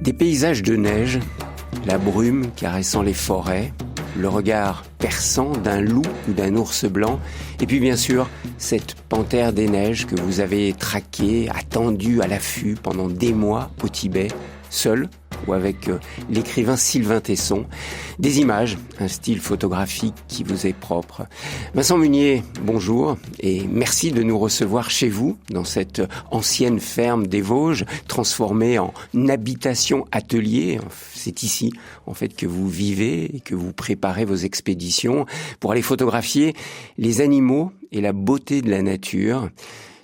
Des paysages de neige, la brume caressant les forêts, le regard perçant d'un loup ou d'un ours blanc, et puis bien sûr, cette panthère des neiges que vous avez traquée, attendue à l'affût pendant des mois au Tibet, seul ou avec l'écrivain Sylvain Tesson. Des images, un style photographique qui vous est propre. Vincent Munier, bonjour et merci de nous recevoir chez vous, dans cette ancienne ferme des Vosges, transformée en habitation atelier. C'est ici, en fait, que vous vivez et que vous préparez vos expéditions pour aller photographier les animaux et la beauté de la nature.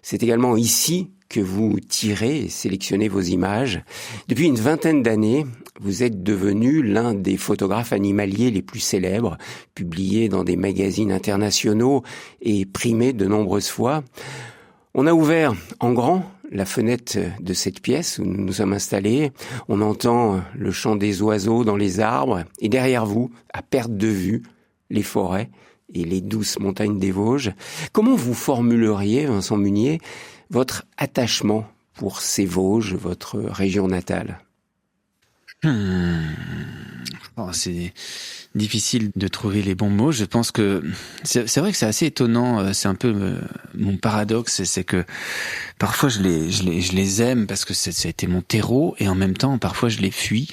C'est également ici que vous tirez et sélectionnez vos images. Depuis une vingtaine d'années, vous êtes devenu l'un des photographes animaliers les plus célèbres, publié dans des magazines internationaux et primé de nombreuses fois. On a ouvert en grand la fenêtre de cette pièce où nous nous sommes installés. On entend le chant des oiseaux dans les arbres et derrière vous, à perte de vue, les forêts et les douces montagnes des Vosges. Comment vous formuleriez, Vincent Munier, votre attachement pour ces Vosges, votre région natale? C'est difficile de trouver les bons mots. Je pense que c'est vrai que c'est assez étonnant. C'est un peu mon paradoxe, c'est que parfois je les aime parce que ça a été mon terreau, et en même temps parfois je les fuis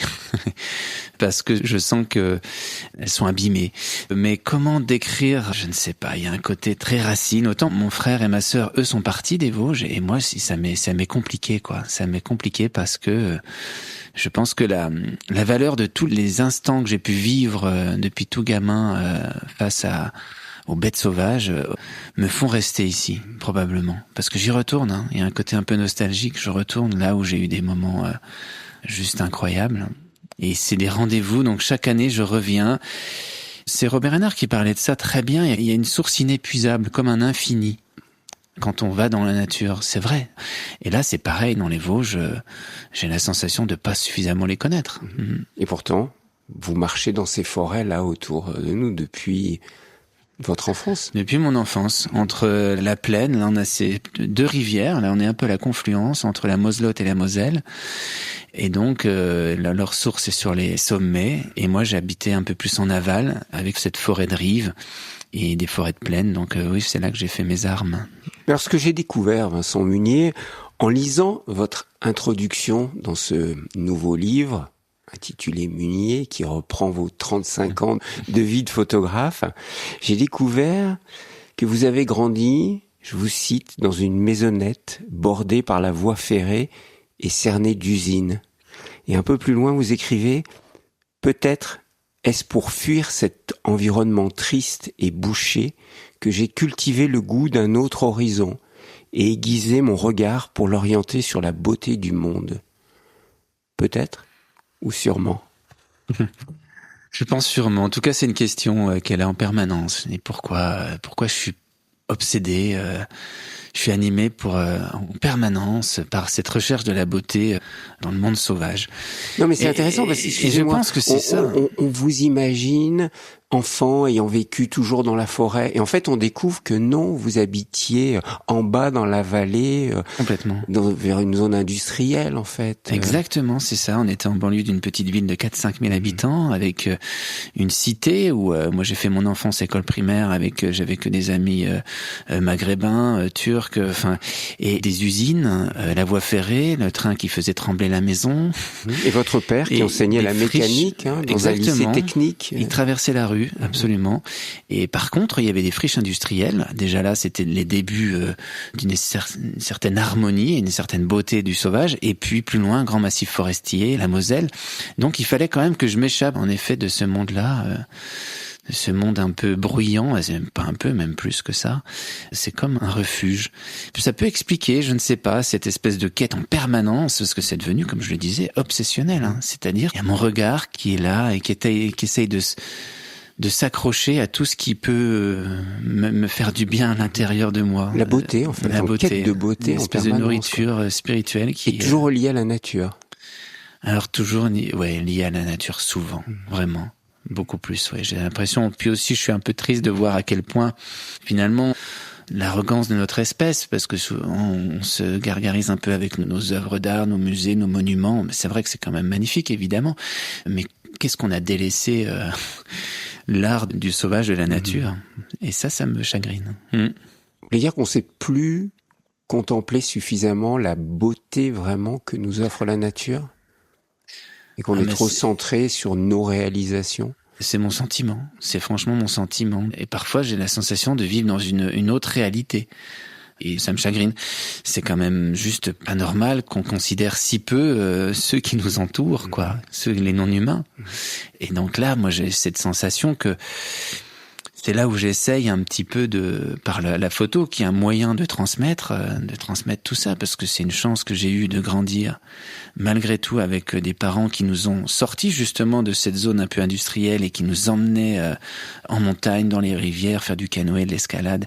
parce que je sens que elles sont abîmées. Mais comment décrire? Je ne sais pas. Il y a un côté très racine. Autant mon frère et ma sœur, eux, sont partis des Vosges, et moi, ça m'est compliqué, quoi. Ça m'est compliqué parce que je pense que la valeur de tous les instants que j'ai pu vivre depuis tout gamin face aux bêtes sauvages me font rester ici, probablement. Parce que j'y retourne, hein. Il y a un côté un peu nostalgique. Je retourne là où j'ai eu des moments juste incroyables. Et c'est des rendez-vous, donc chaque année je reviens. C'est Robert Hénard qui parlait de ça très bien. Il y a une source inépuisable, comme un infini, quand on va dans la nature. C'est vrai. Et là, c'est pareil, dans les Vosges, j'ai la sensation de pas suffisamment les connaître. Et pourtant, vous marchez dans ces forêts là autour de nous depuis votre enfance? Depuis mon enfance, entre la plaine, là on a ces deux rivières, là on est un peu à la confluence entre la Moselotte et la Moselle. Et donc, leur source est sur les sommets. Et moi, j'ai habité un peu plus en aval, avec cette forêt de rive et des forêts de plaine. Donc oui, c'est là que j'ai fait mes armes. Alors, ce que j'ai découvert, Vincent Munier, en lisant votre introduction dans ce nouveau livre, intitulé Munier, qui reprend vos 35 ans de vie de photographe, j'ai découvert que vous avez grandi, je vous cite, dans une maisonnette bordée par la voie ferrée et cernée d'usines. Et un peu plus loin, vous écrivez « Peut-être est-ce pour fuir cet environnement triste et bouché que j'ai cultivé le goût d'un autre horizon et aiguisé mon regard pour l'orienter sur la beauté du monde. Peut-être ou sûrement ?» Je pense sûrement. En tout cas, c'est une question qu'elle a en permanence. Et pourquoi je suis obsédé, je suis animé en permanence par cette recherche de la beauté dans le monde sauvage. Non, mais c'est intéressant parce que je pense que c'est ça. On vous imagine enfant ayant vécu toujours dans la forêt, et en fait on découvre que non, vous habitiez en bas dans la vallée, complètement, vers une zone industrielle en fait. Exactement, c'est ça. On était en banlieue d'une petite ville de 4-5 000 habitants, avec une cité où moi j'ai fait mon enfance école primaire j'avais que des amis maghrébins, turcs, et des usines, la voie ferrée, le train qui faisait trembler la maison. Et votre père qui enseignait la mécanique dans exactement, un lycée technique. Il traversait la rue, absolument. Et par contre, il y avait des friches industrielles. Déjà là, c'était les débuts d'une certaine harmonie et une certaine beauté du sauvage. Et puis plus loin, grand massif forestier, la Moselle. Donc il fallait quand même que je m'échappe, en effet, de ce monde-là. Ce monde un peu bruyant, pas un peu, même plus que ça. C'est comme un refuge. Ça peut expliquer, je ne sais pas, cette espèce de quête en permanence, parce que c'est devenu, comme je le disais, obsessionnel. C'est-à-dire, il y a mon regard qui est là et qui essaye de s'accrocher à tout ce qui peut me faire du bien à l'intérieur de moi. La beauté, en fait. La beauté. Quête de beauté, une espèce de nourriture spirituelle qui est toujours liée à la nature. Alors toujours, liée à la nature, souvent, vraiment. Beaucoup plus, j'ai l'impression. Puis aussi, je suis un peu triste de voir à quel point, finalement, l'arrogance de notre espèce, parce que souvent on se gargarise un peu avec nos œuvres d'art, nos musées, nos monuments. Mais c'est vrai que c'est quand même magnifique, évidemment. Mais qu'est-ce qu'on a délaissé l'art du sauvage de la nature. Et ça me chagrine. Vous voulez dire qu'on ne sait plus contempler suffisamment la beauté vraiment que nous offre la nature? Et qu'on est trop centré sur nos réalisations? C'est mon sentiment. C'est franchement mon sentiment. Et parfois, j'ai la sensation de vivre dans une autre réalité. Et ça me chagrine. C'est quand même juste pas normal qu'on considère si peu ceux qui nous entourent, quoi. Les non-humains. Et donc là, moi, j'ai cette sensation que c'est là où j'essaye un petit peu par la photo, qui est un moyen de transmettre tout ça, parce que c'est une chance que j'ai eue de grandir, malgré tout, avec des parents qui nous ont sortis justement de cette zone un peu industrielle et qui nous emmenaient en montagne, dans les rivières, faire du canoë, de l'escalade.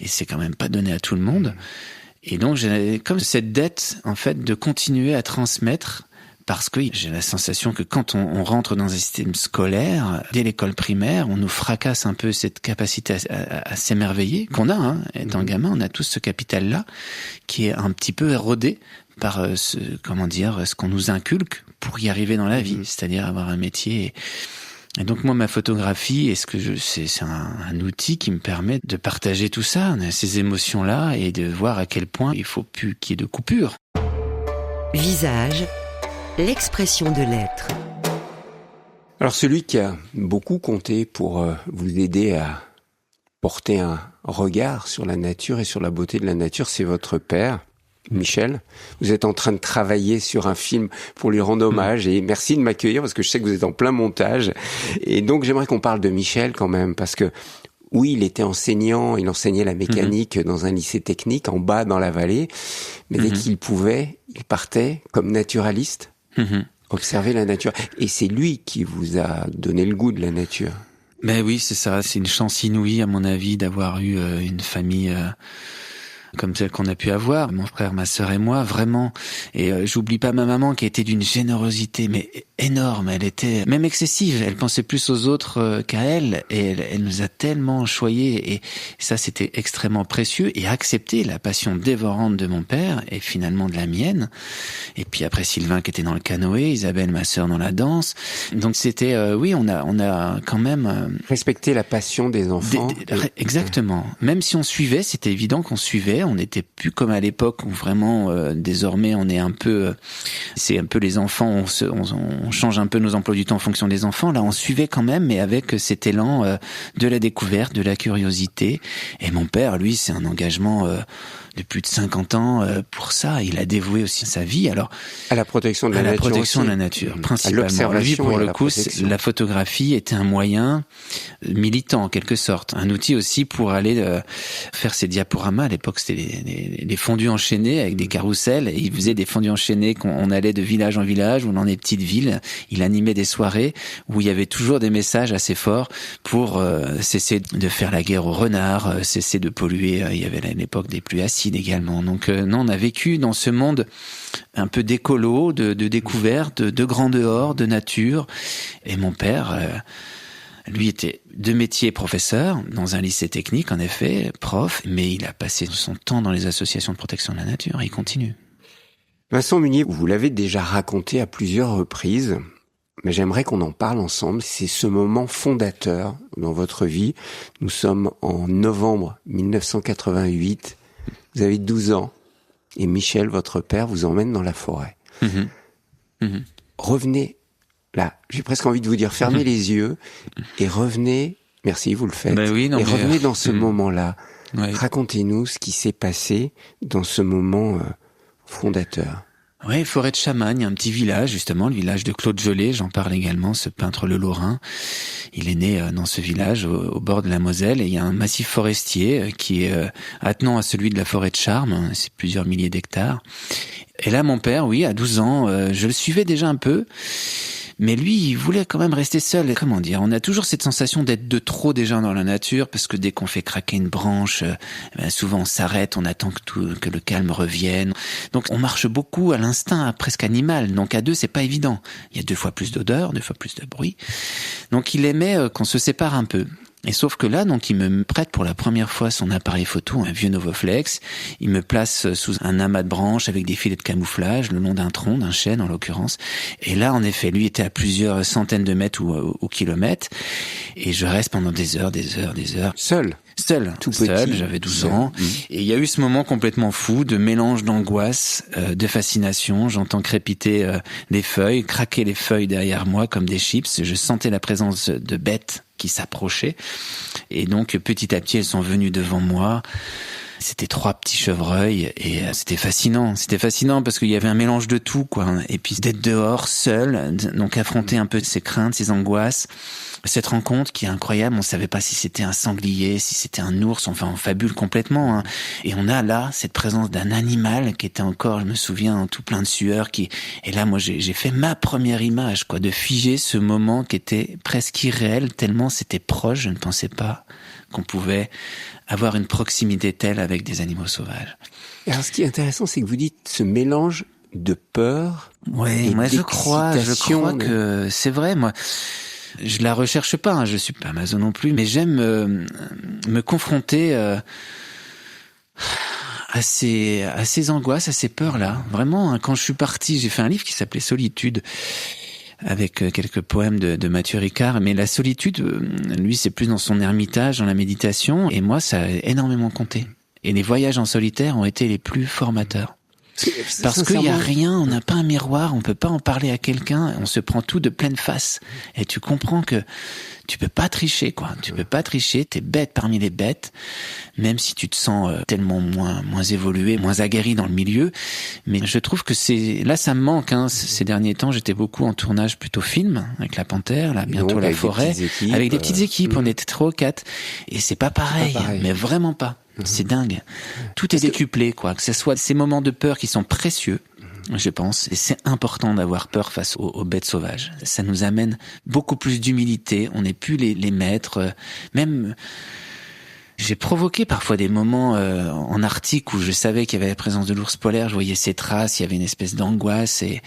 Et c'est quand même pas donné à tout le monde. Et donc j'ai comme cette dette, en fait, de continuer à transmettre. Parce que j'ai la sensation que quand on rentre dans un système scolaire, dès l'école primaire, on nous fracasse un peu cette capacité à s'émerveiller qu'on a, étant gamin, on a tous ce capital-là qui est un petit peu érodé par ce qu'on nous inculque pour y arriver dans la vie, c'est-à-dire avoir un métier. Et donc moi, ma photographie, c'est un outil qui me permet de partager tout ça, ces émotions-là, et de voir à quel point il faut plus qu'il y ait de coupure. Visage. L'expression de l'être. Alors celui qui a beaucoup compté pour vous aider à porter un regard sur la nature et sur la beauté de la nature, c'est votre père, Michel. Vous êtes en train de travailler sur un film pour lui rendre hommage et merci de m'accueillir parce que je sais que vous êtes en plein montage. Et donc j'aimerais qu'on parle de Michel quand même parce que oui, il était enseignant, il enseignait la mécanique dans un lycée technique en bas dans la vallée, mais dès qu'il pouvait, il partait comme naturaliste. Observer la nature. Et c'est lui qui vous a donné le goût de la nature. Ben oui, c'est ça. C'est une chance inouïe, à mon avis, d'avoir eu une famille comme celle qu'on a pu avoir, mon frère, ma sœur et moi, vraiment. Et j'oublie pas ma maman qui était d'une générosité mais énorme. Elle était même excessive. Elle pensait plus aux autres qu'à elle. Et elle nous a tellement choyés. Et ça, c'était extrêmement précieux. Et accepter la passion dévorante de mon père et finalement de la mienne. Et puis après Sylvain qui était dans le canoë, Isabelle, ma sœur, dans la danse. Donc c'était, oui, on a quand même respecter la passion des enfants. Exactement. Même si on suivait, c'était évident qu'on suivait. On n'était plus comme à l'époque où vraiment désormais on est un peu, c'est un peu les enfants. On change un peu nos emplois du temps en fonction des enfants. Là, on suivait quand même, mais avec cet élan de la découverte, de la curiosité. Et mon père, lui, c'est un engagement de plus de 50 ans pour ça. Il a dévoué aussi sa vie. Alors à la protection de la nature. À la protection aussi. De la nature, principalement. À l'observation. Lui, pour le coup, la photographie était un moyen militant en quelque sorte, un outil aussi pour aller faire ses diaporamas. À l'époque, c'était les fondus enchaînés avec des carrousels. Et il faisait des fondus enchaînés qu'on allait de village en village ou dans des petites villes. Il animait des soirées où il y avait toujours des messages assez forts pour cesser de faire la guerre aux renards, cesser de polluer. Il y avait à l'époque des pluies acides également. Donc non, on a vécu dans ce monde un peu d'écolo, de découverte, de grand dehors, de nature. Et mon père, lui était de métier professeur dans un lycée technique, en effet, prof, mais il a passé son temps dans les associations de protection de la nature et il continue. Vincent Munier, vous l'avez déjà raconté à plusieurs reprises, mais j'aimerais qu'on en parle ensemble. C'est ce moment fondateur dans votre vie. Nous sommes en novembre 1988. Vous avez 12 ans et Michel, votre père, vous emmène dans la forêt. Revenez là. J'ai presque envie de vous dire, fermez les yeux et revenez. Merci, vous le faites. Ben oui, non, et revenez dans ce moment-là. Ouais. Racontez-nous ce qui s'est passé dans ce moment fondateur. Oui, forêt de Chamagne, un petit village, justement, le village de Claude Gelée, j'en parle également, ce peintre le Lorrain. Il est né dans ce village, au bord de la Moselle, et il y a un massif forestier qui est attenant à celui de la forêt de Charmes, c'est plusieurs milliers d'hectares. Et là, mon père, oui, à 12 ans, je le suivais déjà un peu, mais lui, il voulait quand même rester seul. Comment dire, on a toujours cette sensation d'être de trop déjà dans la nature, parce que dès qu'on fait craquer une branche, souvent on s'arrête, on attend que le calme revienne. Donc on marche beaucoup à l'instinct, presque animal. Donc à deux, c'est pas évident. Il y a 2 fois plus d'odeurs, 2 fois plus de bruit. Donc il aimait qu'on se sépare un peu. Et sauf que là, donc, il me prête pour la première fois son appareil photo, un vieux Novoflex. Il me place sous un amas de branches avec des filets de camouflage, le long d'un tronc, d'un chêne en l'occurrence. Et là, en effet, lui était à plusieurs centaines de mètres ou kilomètres. Et je reste pendant des heures. Seul, tout seul, petit. j'avais 12 ans. Et il y a eu ce moment complètement fou de mélange d'angoisse, de fascination. J'entends crépiter des feuilles, craquer les feuilles derrière moi comme des chips. Je sentais la présence de bêtes qui s'approchaient. Et donc, petit à petit, elles sont venues devant moi. C'était 3 petits chevreuils et c'était fascinant. C'était fascinant parce qu'il y avait un mélange de tout, quoi. Et puis d'être dehors, seul, donc affronter un peu ses craintes, ses angoisses. Cette rencontre qui est incroyable, on savait pas si c'était un sanglier, si c'était un ours, enfin on fabule complètement, hein. Et on a là cette présence d'un animal qui était encore, je me souviens, tout plein de sueur, et là moi j'ai fait ma première image, quoi, de figer ce moment qui était presque irréel, tellement c'était proche, je ne pensais pas qu'on pouvait avoir une proximité telle avec des animaux sauvages. Et alors ce qui est intéressant, c'est que vous dites ce mélange de peur. Ouais, moi je crois que c'est vrai, moi. Je la recherche pas, hein, je suis pas maso non plus, mais j'aime me confronter à ces angoisses, à ces peurs-là. Vraiment, hein, quand je suis parti, j'ai fait un livre qui s'appelait Solitude, avec quelques poèmes de Mathieu Ricard. Mais la solitude, lui, c'est plus dans son ermitage, dans la méditation, et moi, ça a énormément compté. Et les voyages en solitaire ont été les plus formateurs. Parce qu'il y a rien, on n'a pas un miroir, on peut pas en parler à quelqu'un, on se prend tout de pleine face. Et tu comprends que tu peux pas tricher, quoi. Tu peux pas tricher, t'es bête parmi les bêtes, même si tu te sens tellement moins évolué, moins aguerri dans le milieu. Mais je trouve que là, ça me manque, hein. Ces derniers temps, j'étais beaucoup en tournage plutôt film, avec La Panthère, là, bientôt donc, La Forêt. Avec des petites équipes, on était 3 ou 4. Et c'est pas pareil, mais vraiment pas. C'est dingue. Tout est décuplé, quoi. Que ce soit ces moments de peur qui sont précieux, je pense. Et c'est important d'avoir peur face aux bêtes sauvages. Ça nous amène beaucoup plus d'humilité. On n'est plus les maîtres. Même, j'ai provoqué parfois des moments en Arctique où je savais qu'il y avait la présence de l'ours polaire. Je voyais ses traces. Il y avait une espèce d'angoisse et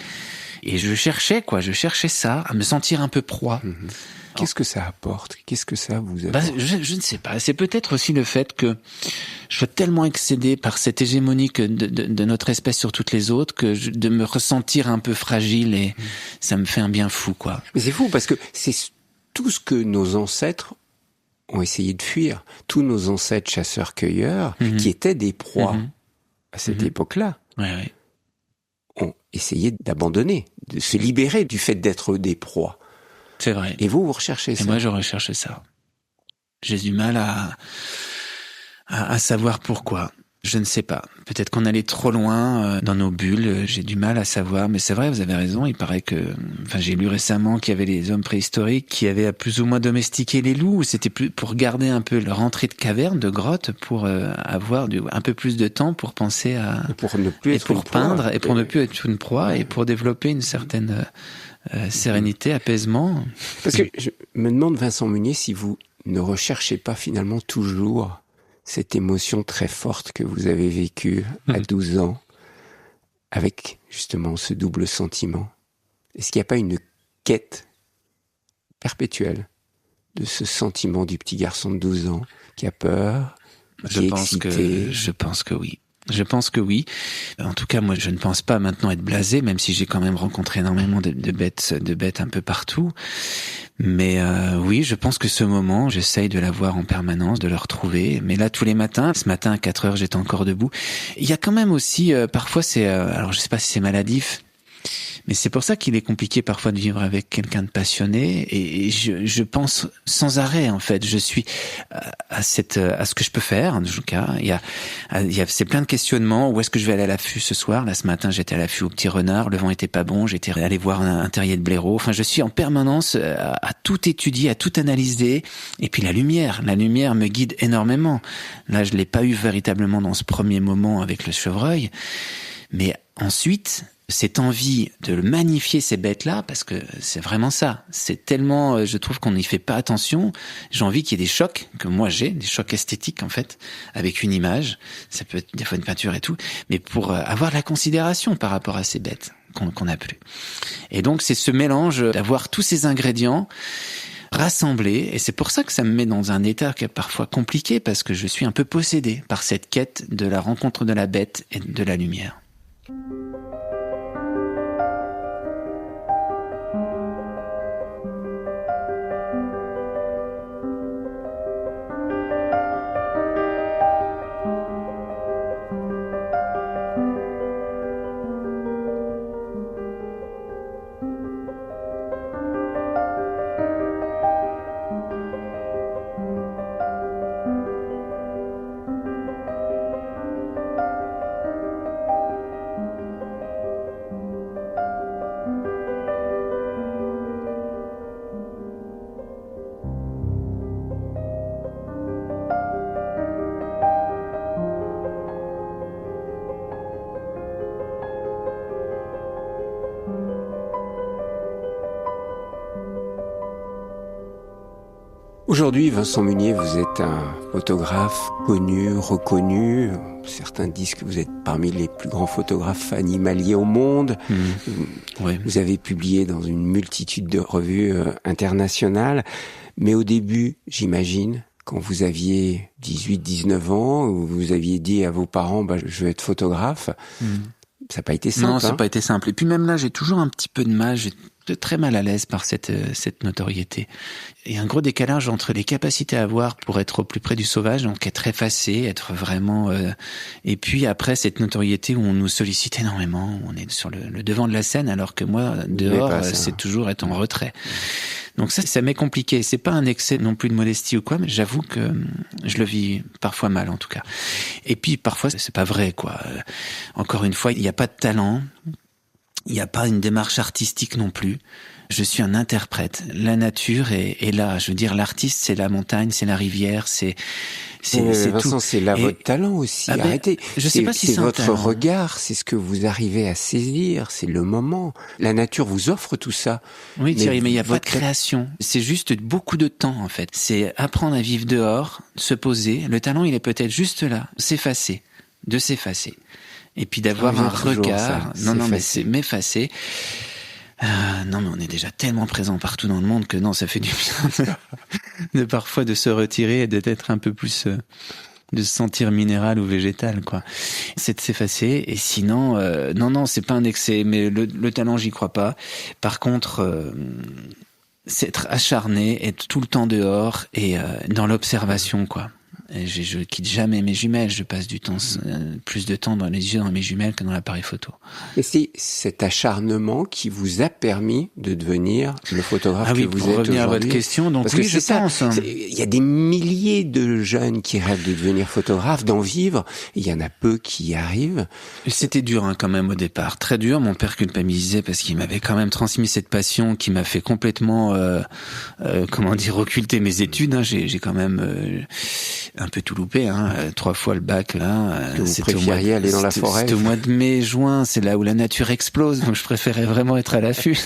je cherchais, quoi. Je cherchais ça, à me sentir un peu proie. Qu'est-ce que ça apporte? Qu'est-ce que ça vous apporte? Je ne sais pas. C'est peut-être aussi le fait que je sois tellement excédé par cette hégémonie de notre espèce sur toutes les autres que de me ressentir un peu fragile et ça me fait un bien fou, quoi. Mais c'est fou parce que c'est tout ce que nos ancêtres ont essayé de fuir. Tous nos ancêtres chasseurs-cueilleurs qui étaient des proies à cette époque-là. Ouais. Ont essayé d'abandonner, de se libérer du fait d'être des proies. C'est vrai. Et vous recherchez ça. Et moi, je recherche ça. J'ai du mal à savoir pourquoi. Je ne sais pas. Peut-être qu'on allait trop loin dans nos bulles. J'ai du mal à savoir. Mais c'est vrai, vous avez raison. Il paraît que... Enfin, j'ai lu récemment qu'il y avait les hommes préhistoriques qui avaient plus ou moins domestiqué les loups. C'était plus pour garder un peu leur entrée de caverne, de grotte, pour avoir un peu plus de temps pour penser à... Et pour ne plus être pour peindre, et pour ne plus être une proie, et pour développer une certaine... sérénité, apaisement. Parce que je me demande, Vincent Munier, si vous ne recherchez pas finalement toujours cette émotion très forte que vous avez vécue à 12 ans, avec justement ce double sentiment. Est-ce qu'il n'y a pas une quête perpétuelle de ce sentiment du petit garçon de 12 ans qui a peur, qui est excité? Je pense que oui. Je pense que oui. En tout cas, moi, je ne pense pas maintenant être blasé, même si j'ai quand même rencontré énormément de bêtes un peu partout. Mais oui, je pense que ce moment, j'essaye de l'avoir en permanence, de le retrouver. Mais là, tous les matins, ce matin à 4 heures, j'étais encore debout. Il y a quand même aussi, parfois c'est, alors je sais pas si c'est maladif, mais c'est pour ça qu'il est compliqué parfois de vivre avec quelqu'un de passionné. Et je pense sans arrêt, en fait. Je suis à ce que je peux faire, en tout cas. Il y a c'est plein de questionnements. Où est-ce que je vais aller à l'affût ce soir? Là, ce matin, j'étais à l'affût au Petit Renard. Le vent était pas bon. J'étais allé voir un terrier de blaireau. Enfin, je suis en permanence à tout étudier, à tout analyser. Et puis la lumière me guide énormément. Là, je l'ai pas eu véritablement dans ce premier moment avec le chevreuil. Mais ensuite, cette envie de magnifier ces bêtes-là, parce que c'est vraiment ça. C'est tellement, je trouve qu'on n'y fait pas attention. J'ai envie qu'il y ait des chocs, que moi j'ai, des chocs esthétiques en fait, avec une image. Ça peut être des fois une peinture et tout, mais pour avoir de la considération par rapport à ces bêtes qu'on n'a plus. Et donc c'est ce mélange d'avoir tous ces ingrédients rassembler. Et c'est pour ça que ça me met dans un état qui est parfois compliqué, parce que je suis un peu possédé par cette quête de la rencontre de la bête et de la lumière. Aujourd'hui, Vincent Munier, vous êtes un photographe connu, reconnu. Certains disent que vous êtes parmi les plus grands photographes animaliers au monde. Oui. Vous avez publié dans une multitude de revues internationales. Mais au début, j'imagine, quand vous aviez 18, 19 ans, vous aviez dit à vos parents, je vais être photographe. Ça n'a pas été simple. Non, ça n'a pas été simple. Et puis même là, j'ai toujours un petit peu de mal. J'étais très mal à l'aise par cette notoriété. Il y a un gros décalage entre les capacités à avoir pour être au plus près du sauvage, donc être effacé, être vraiment... Et puis après, cette notoriété où on nous sollicite énormément, où on est sur le devant de la scène, alors que moi, dehors, c'est toujours être en retrait. Donc ça m'est compliqué. C'est pas un excès non plus de modestie ou quoi, mais j'avoue que je le vis parfois mal, en tout cas. Et puis parfois, c'est pas vrai, quoi. Encore une fois, il n'y a pas de talent, il n'y a pas une démarche artistique non plus. Je suis un interprète. La nature est là. Je veux dire, l'artiste, c'est la montagne, c'est la rivière, c'est Vincent, tout. c'est là votre talent aussi. Arrêtez. Je sais pas si c'est c'est un votre talent. regard, c'est ce que vous arrivez à saisir, c'est le moment. La nature vous offre tout ça. Oui, Thierry, mais il n'y a pas de votre- création. C'est juste beaucoup de temps, en fait. C'est apprendre à vivre dehors, se poser. Le talent, il est peut-être juste là, de s'effacer. Et puis d'avoir Ça un revient toujours, regard. ça, Non, mais s'effacer. c'est m'effacer. Non, mais on est déjà tellement présent partout dans le monde que non, ça fait du bien de parfois de se retirer et d'être un peu plus, de se sentir minéral ou végétal, quoi. C'est de s'effacer. Et sinon, non, c'est pas un excès, mais le talent, j'y crois pas. Par contre, c'est être acharné, être tout le temps dehors et dans l'observation, quoi. Et je quitte jamais mes jumelles, je passe plus de temps dans les yeux dans mes jumelles que dans l'appareil photo. Et c'est cet acharnement qui vous a permis de devenir le photographe que vous pour êtes revenir à votre aujourd'hui. question, donc Parce oui, que je c'est ça. pense. Il y a des milliers de jeunes qui rêvent de devenir photographe, d'en vivre. Et il y en a peu qui y arrivent. C'était dur quand même au départ, très dur. Mon père culpabilisait parce qu'il m'avait quand même transmis cette passion qui m'a fait complètement, occulter mes études. Hein. J'ai quand même un peu tout loupé. 3 fois le bac là. Que vous préfériez aller dans la forêt. C'était au mois de mai, juin. C'est là où la nature explose. Donc je préférais vraiment être à l'affût.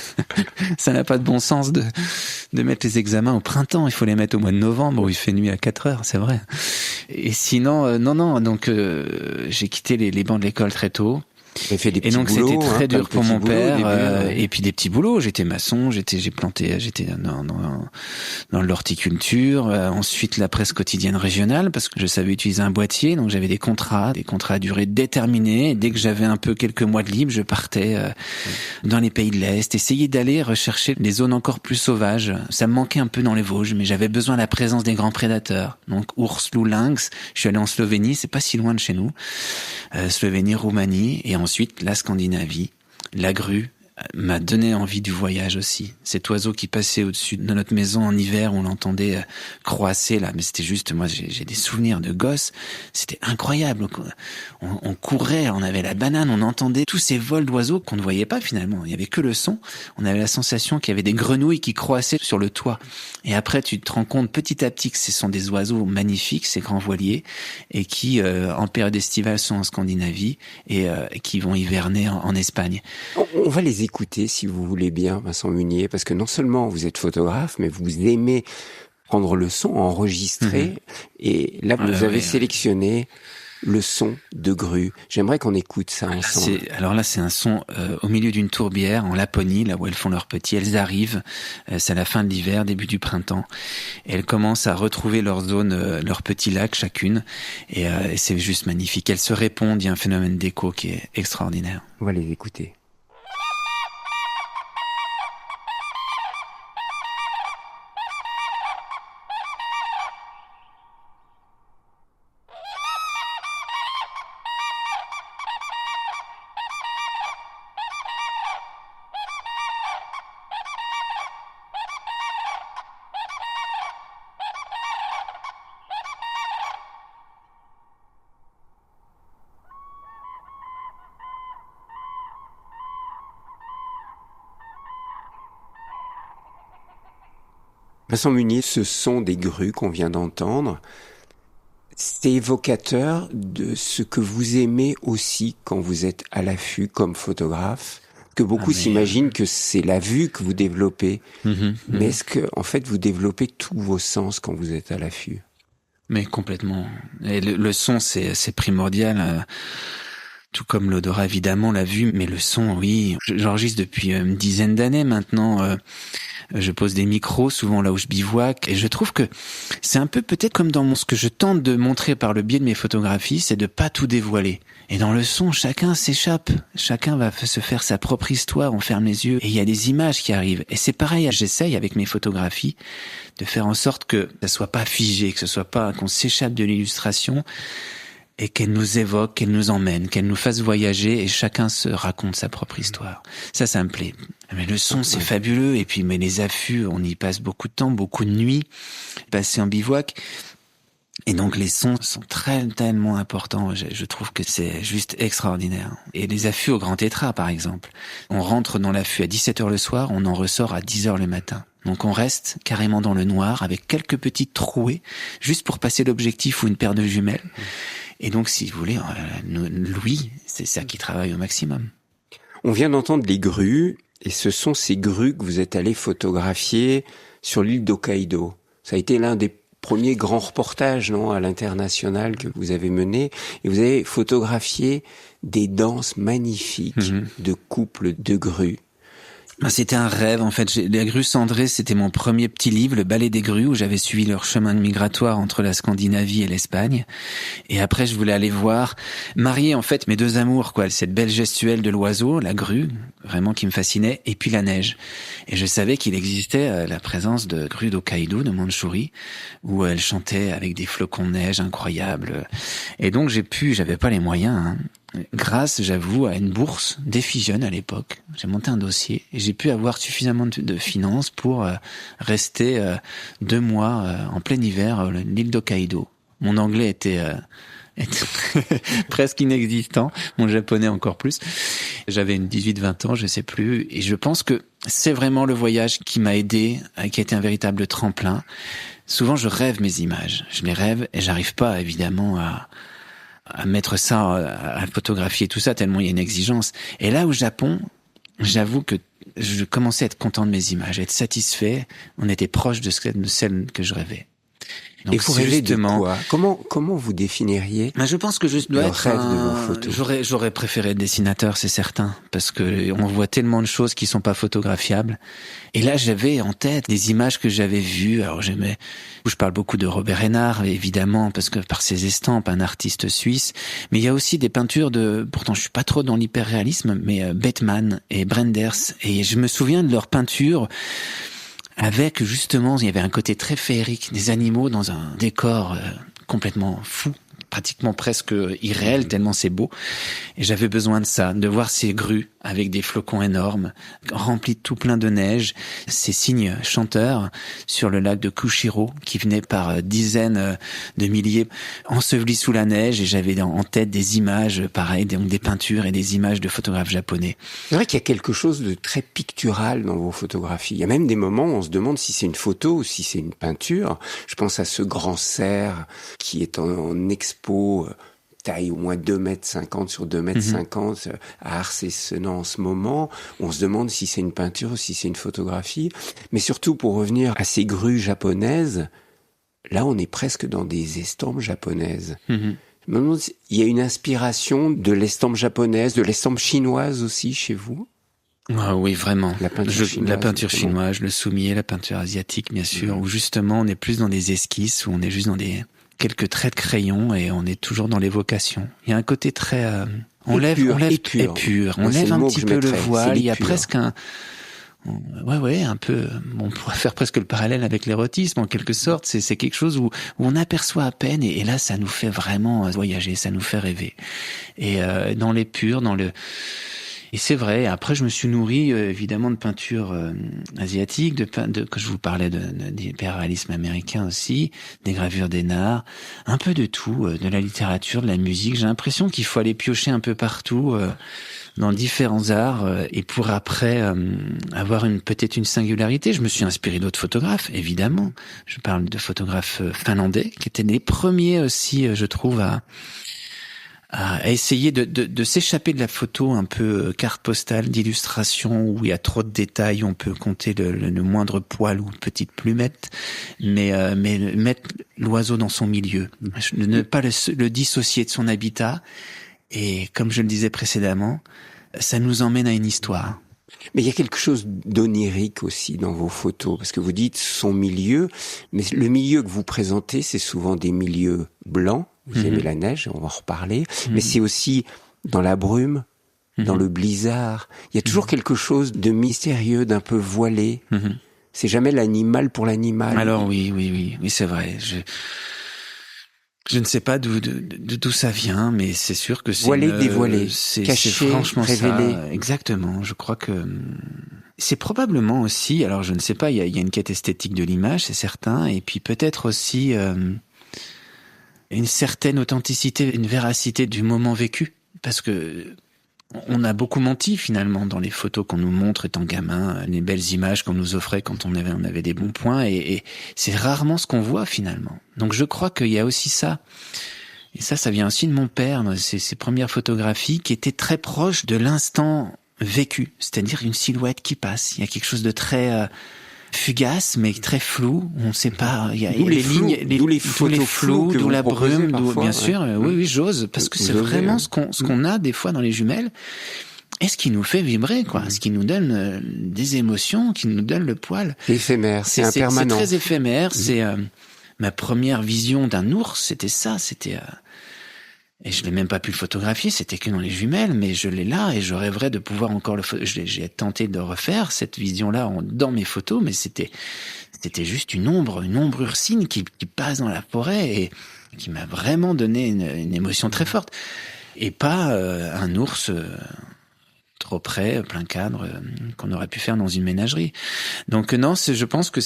Ça n'a pas de bon sens de mettre les examens au printemps. Il faut les mettre au mois de novembre où il fait nuit à 4 heures. C'est vrai. Et sinon, non. Donc j'ai quitté les bancs de l'école très tôt. J'ai fait des petits Et donc boulots, c'était très dur pour mon père. début, Et puis des petits boulots. J'étais maçon, j'étais dans l'horticulture. Ensuite la presse quotidienne régionale parce que je savais utiliser un boîtier. Donc j'avais des contrats à durée déterminée. Et dès que j'avais un peu quelques mois de libre, je partais dans les pays de l'Est, essayer d'aller rechercher des zones encore plus sauvages. Ça me manquait un peu dans les Vosges, mais j'avais besoin de la présence des grands prédateurs. Donc ours, loup, lynx. Je suis allé en Slovénie, c'est pas si loin de chez nous. Slovénie, Roumanie, et ensuite la Scandinavie, la grue m'a donné envie du voyage aussi. Cet oiseau qui passait au-dessus de notre maison en hiver, on l'entendait croasser là, mais c'était juste, moi j'ai des souvenirs de gosse, c'était incroyable. On courait, on avait la banane, on entendait tous ces vols d'oiseaux qu'on ne voyait pas finalement, il y avait que le son. On avait la sensation qu'il y avait des grenouilles qui croassaient sur le toit. Et après tu te rends compte petit à petit que ce sont des oiseaux magnifiques, ces grands voiliers, et qui en période estivale sont en Scandinavie et qui vont hiverner en Espagne. On va les écouter, si vous voulez bien, Vincent Munier, parce que non seulement vous êtes photographe, mais vous aimez prendre le son, enregistrer, et là vous avez sélectionné le son de grue. J'aimerais qu'on écoute ça ensemble. Alors là, c'est un son au milieu d'une tourbière en Laponie, là où elles font leurs petits. Elles arrivent, c'est la fin de l'hiver, début du printemps, et elles commencent à retrouver leur zone, leur petit lac chacune, et c'est juste magnifique. Elles se répondent, il y a un phénomène d'écho qui est extraordinaire. On va les écouter. Vincent Munier, ce son des grues qu'on vient d'entendre, c'est évocateur de ce que vous aimez aussi quand vous êtes à l'affût comme photographe, que beaucoup s'imaginent que c'est la vue que vous développez. Mais est-ce que, en fait, vous développez tous vos sens quand vous êtes à l'affût? Mais complètement. Et le son, c'est primordial. Tout comme l'odorat, évidemment, la vue, mais le son, oui. J'enregistre depuis une dizaine d'années maintenant. Je pose des micros, souvent là où je bivouaque, et je trouve que c'est un peu peut-être comme dans ce que je tente de montrer par le biais de mes photographies, c'est de pas tout dévoiler. Et dans le son, chacun s'échappe, chacun va se faire sa propre histoire, on ferme les yeux, et il y a des images qui arrivent. Et c'est pareil, j'essaye avec mes photographies de faire en sorte que ça soit pas figé, que ce soit pas qu'on s'échappe de l'illustration, et qu'elle nous évoque, qu'elle nous emmène, qu'elle nous fasse voyager, et chacun se raconte sa propre histoire. Ça me plaît. Mais le son, c'est fabuleux, et puis mais les affûts, on y passe beaucoup de temps, beaucoup de nuits, passées en bivouac, et donc les sons sont tellement importants. Je trouve que c'est juste extraordinaire. Et les affûts au Grand Tétras, par exemple. On rentre dans l'affût à 17h le soir, on en ressort à 10h le matin. Donc on reste carrément dans le noir, avec quelques petites trouées, juste pour passer l'objectif ou une paire de jumelles. Et donc, si vous voulez, Louis, c'est ça qui travaille au maximum. On vient d'entendre les grues, et ce sont ces grues que vous êtes allé photographier sur l'île d'Hokkaido. Ça a été l'un des premiers grands reportages, non, à l'international que vous avez mené, et vous avez photographié des danses magnifiques de couples de grues. C'était un rêve, en fait. Les grues cendrées, c'était mon premier petit livre, Le ballet des grues, où j'avais suivi leur chemin migratoire entre la Scandinavie et l'Espagne. Et après, je voulais aller voir, marier, en fait, mes deux amours, quoi. Cette belle gestuelle de l'oiseau, la grue, vraiment qui me fascinait, et puis la neige. Et je savais qu'il existait la présence de grues d'Hokkaido, de Mandchourie, où elles chantaient avec des flocons de neige incroyables. Et donc, j'avais pas les moyens, hein. Grâce, j'avoue, à une bourse des jeunes à l'époque, j'ai monté un dossier et j'ai pu avoir suffisamment de finances pour rester 2 mois en plein hiver à l'île d'Hokkaido. Mon anglais était presque inexistant, mon japonais encore plus. J'avais 18-20 ans, je sais plus, et je pense que c'est vraiment le voyage qui m'a aidé, qui a été un véritable tremplin. Souvent, je rêve mes images, je les rêve et j'arrive pas évidemment à mettre ça, à photographier tout ça, tellement il y a une exigence. Et là, au Japon, j'avoue que je commençais à être content de mes images, à être satisfait. On était proche de celle que je rêvais. Donc, et vous rêvez de quoi? Comment vous définiriez je pense que je dois être rêve de vos photos? J'aurais préféré être dessinateur, c'est certain, parce que on voit tellement de choses qui sont pas photographiables. Et là, j'avais en tête des images que j'avais vues. Alors je parle beaucoup de Robert Hénard, évidemment, parce que par ses estampes, un artiste suisse. Mais il y a aussi des peintures pourtant je suis pas trop dans l'hyperréalisme, mais Bettmann et Brenders. Et je me souviens de leurs peintures, avec justement, il y avait un côté très féerique, des animaux dans un décor complètement fou, pratiquement presque irréel, tellement c'est beau. Et j'avais besoin de ça, de voir ces grues avec des flocons énormes, remplis de tout plein de neige, ces cygnes chanteurs sur le lac de Kushiro qui venaient par dizaines de milliers ensevelis sous la neige, et j'avais en tête des images pareilles, des peintures et des images de photographes japonais. C'est vrai qu'il y a quelque chose de très pictural dans vos photographies. Il y a même des moments où on se demande si c'est une photo ou si c'est une peinture. Je pense à ce grand cerf qui est en expo, taille au moins 2,50 m sur 2,50 m à Arcenant en ce moment. On se demande si c'est une peinture ou si c'est une photographie. Mais surtout, pour revenir à ces grues japonaises, là, on est presque dans des estampes japonaises. Je me demande il y a une inspiration de l'estampe japonaise, de l'estampe chinoise aussi chez vous? Ah oui, vraiment. La peinture chinoise. La peinture chinoise, le soumier, la peinture asiatique, bien sûr, où justement on est plus dans des esquisses, où on est juste dans quelques traits de crayon et on est toujours dans l'évocation. Il y a un côté très, on lève un petit peu le voile. Il y a presque un peu, on pourrait faire presque le parallèle avec l'érotisme en quelque sorte. C'est quelque chose où on aperçoit à peine et là ça nous fait vraiment voyager, ça nous fait rêver. Et dans l'épure, et c'est vrai. Après, je me suis nourri évidemment de peinture asiatique, que je vous parlais des réalismes américains aussi, des gravures d'Hénard, un peu de tout, de la littérature, de la musique. J'ai l'impression qu'il faut aller piocher un peu partout dans différents arts et pour après avoir peut-être une singularité. Je me suis inspiré d'autres photographes, évidemment. Je parle de photographes finlandais qui étaient les premiers aussi, je trouve, à essayer de s'échapper de la photo un peu carte postale d'illustration où il y a trop de détails, on peut compter le moindre poil ou petite plumette, mais mettre l'oiseau dans son milieu, ne pas le dissocier de son habitat. Et comme je le disais précédemment, ça nous emmène à une histoire. Mais il y a quelque chose d'onirique aussi dans vos photos, parce que vous dites son milieu, mais le milieu que vous présentez, c'est souvent des milieux blancs. Vous aimez la neige, on va en reparler, mais c'est aussi dans la brume, dans le blizzard. Il y a toujours quelque chose de mystérieux, d'un peu voilé. C'est jamais l'animal pour l'animal. Alors oui, c'est vrai. Je ne sais pas d'où ça vient, mais c'est sûr que c'est voilé, dévoilé, caché, c'est franchement révélé. Ça. Exactement. Je crois que c'est probablement aussi. Alors je ne sais pas. Il y a une quête esthétique de l'image, c'est certain, et puis peut-être aussi une certaine authenticité, une véracité du moment vécu, parce que on a beaucoup menti finalement dans les photos qu'on nous montre étant gamin, les belles images qu'on nous offrait quand on avait des bons points, et c'est rarement ce qu'on voit finalement. Donc je crois qu'il y a aussi ça. Et ça vient aussi de mon père, ces premières photographies qui étaient très proches de l'instant vécu, c'est-à-dire une silhouette qui passe. Il y a quelque chose de très fugace, mais très flou. On ne sait pas. Il y a les lignes, d'où les flous, d'où la brume, parfois, bien ouais. sûr. Oui, j'ose, parce que c'est vraiment ce qu'on a des fois dans les jumelles. Et ce qui nous fait vibrer, quoi. Ce qui nous donne des émotions, qui nous donne le poil. C'est éphémère, c'est impermanent. C'est très éphémère. C'est ma première vision d'un ours, c'était ça. C'était et je l'ai même pas pu le photographier, c'était que dans les jumelles, mais je l'ai là et je rêverais de pouvoir encore j'ai tenté de refaire cette vision-là dans mes photos, mais c'était juste une ombre ursine qui passe dans la forêt et qui m'a vraiment donné une émotion très forte. Et pas un ours trop près, plein cadre, qu'on aurait pu faire dans une ménagerie. Donc non, je pense que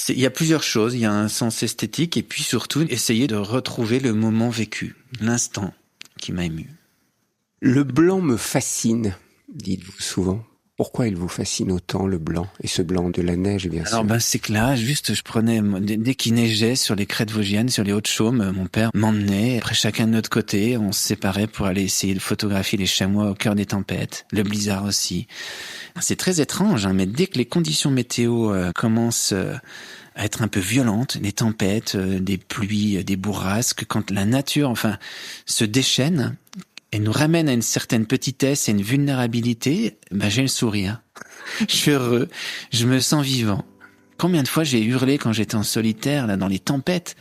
il y a plusieurs choses. Il y a un sens esthétique et puis surtout essayer de retrouver le moment vécu, l'instant qui m'a ému. Le blanc me fascine, dites-vous souvent. Pourquoi il vous fascine autant, le blanc? Et ce blanc de la neige, bien sûr. Alors c'est que là, juste, je prenais, dès qu'il neigeait sur les crêtes vosgiennes, sur les Hauts-de-Chaume, mon père m'emmenait, après chacun de notre côté, on se séparait pour aller essayer de photographier les chamois au cœur des tempêtes, le blizzard aussi. C'est très étrange, mais dès que les conditions météo commencent à être un peu violentes, les tempêtes, des pluies, des bourrasques, quand la nature, se déchaîne et nous ramène à une certaine petitesse et une vulnérabilité, j'ai le sourire. Je suis heureux, je me sens vivant. Combien de fois j'ai hurlé quand j'étais en solitaire, là, dans les tempêtes?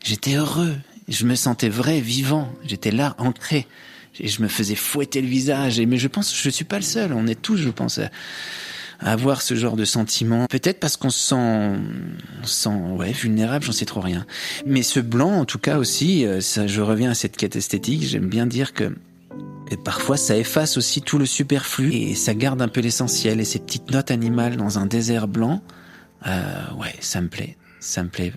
J'étais heureux, je me sentais vrai, vivant, j'étais là, ancré. Et je me faisais fouetter le visage. Mais je pense que je suis pas le seul. On est tous, je pense, à avoir ce genre de sentiment. Peut-être parce qu'on se sent vulnérable, j'en sais trop rien. Mais ce blanc, en tout cas aussi, ça, je reviens à cette quête esthétique. J'aime bien dire que et parfois ça efface aussi tout le superflu et ça garde un peu l'essentiel. Et ces petites notes animales dans un désert blanc, ça me plaît. Ça me plaît.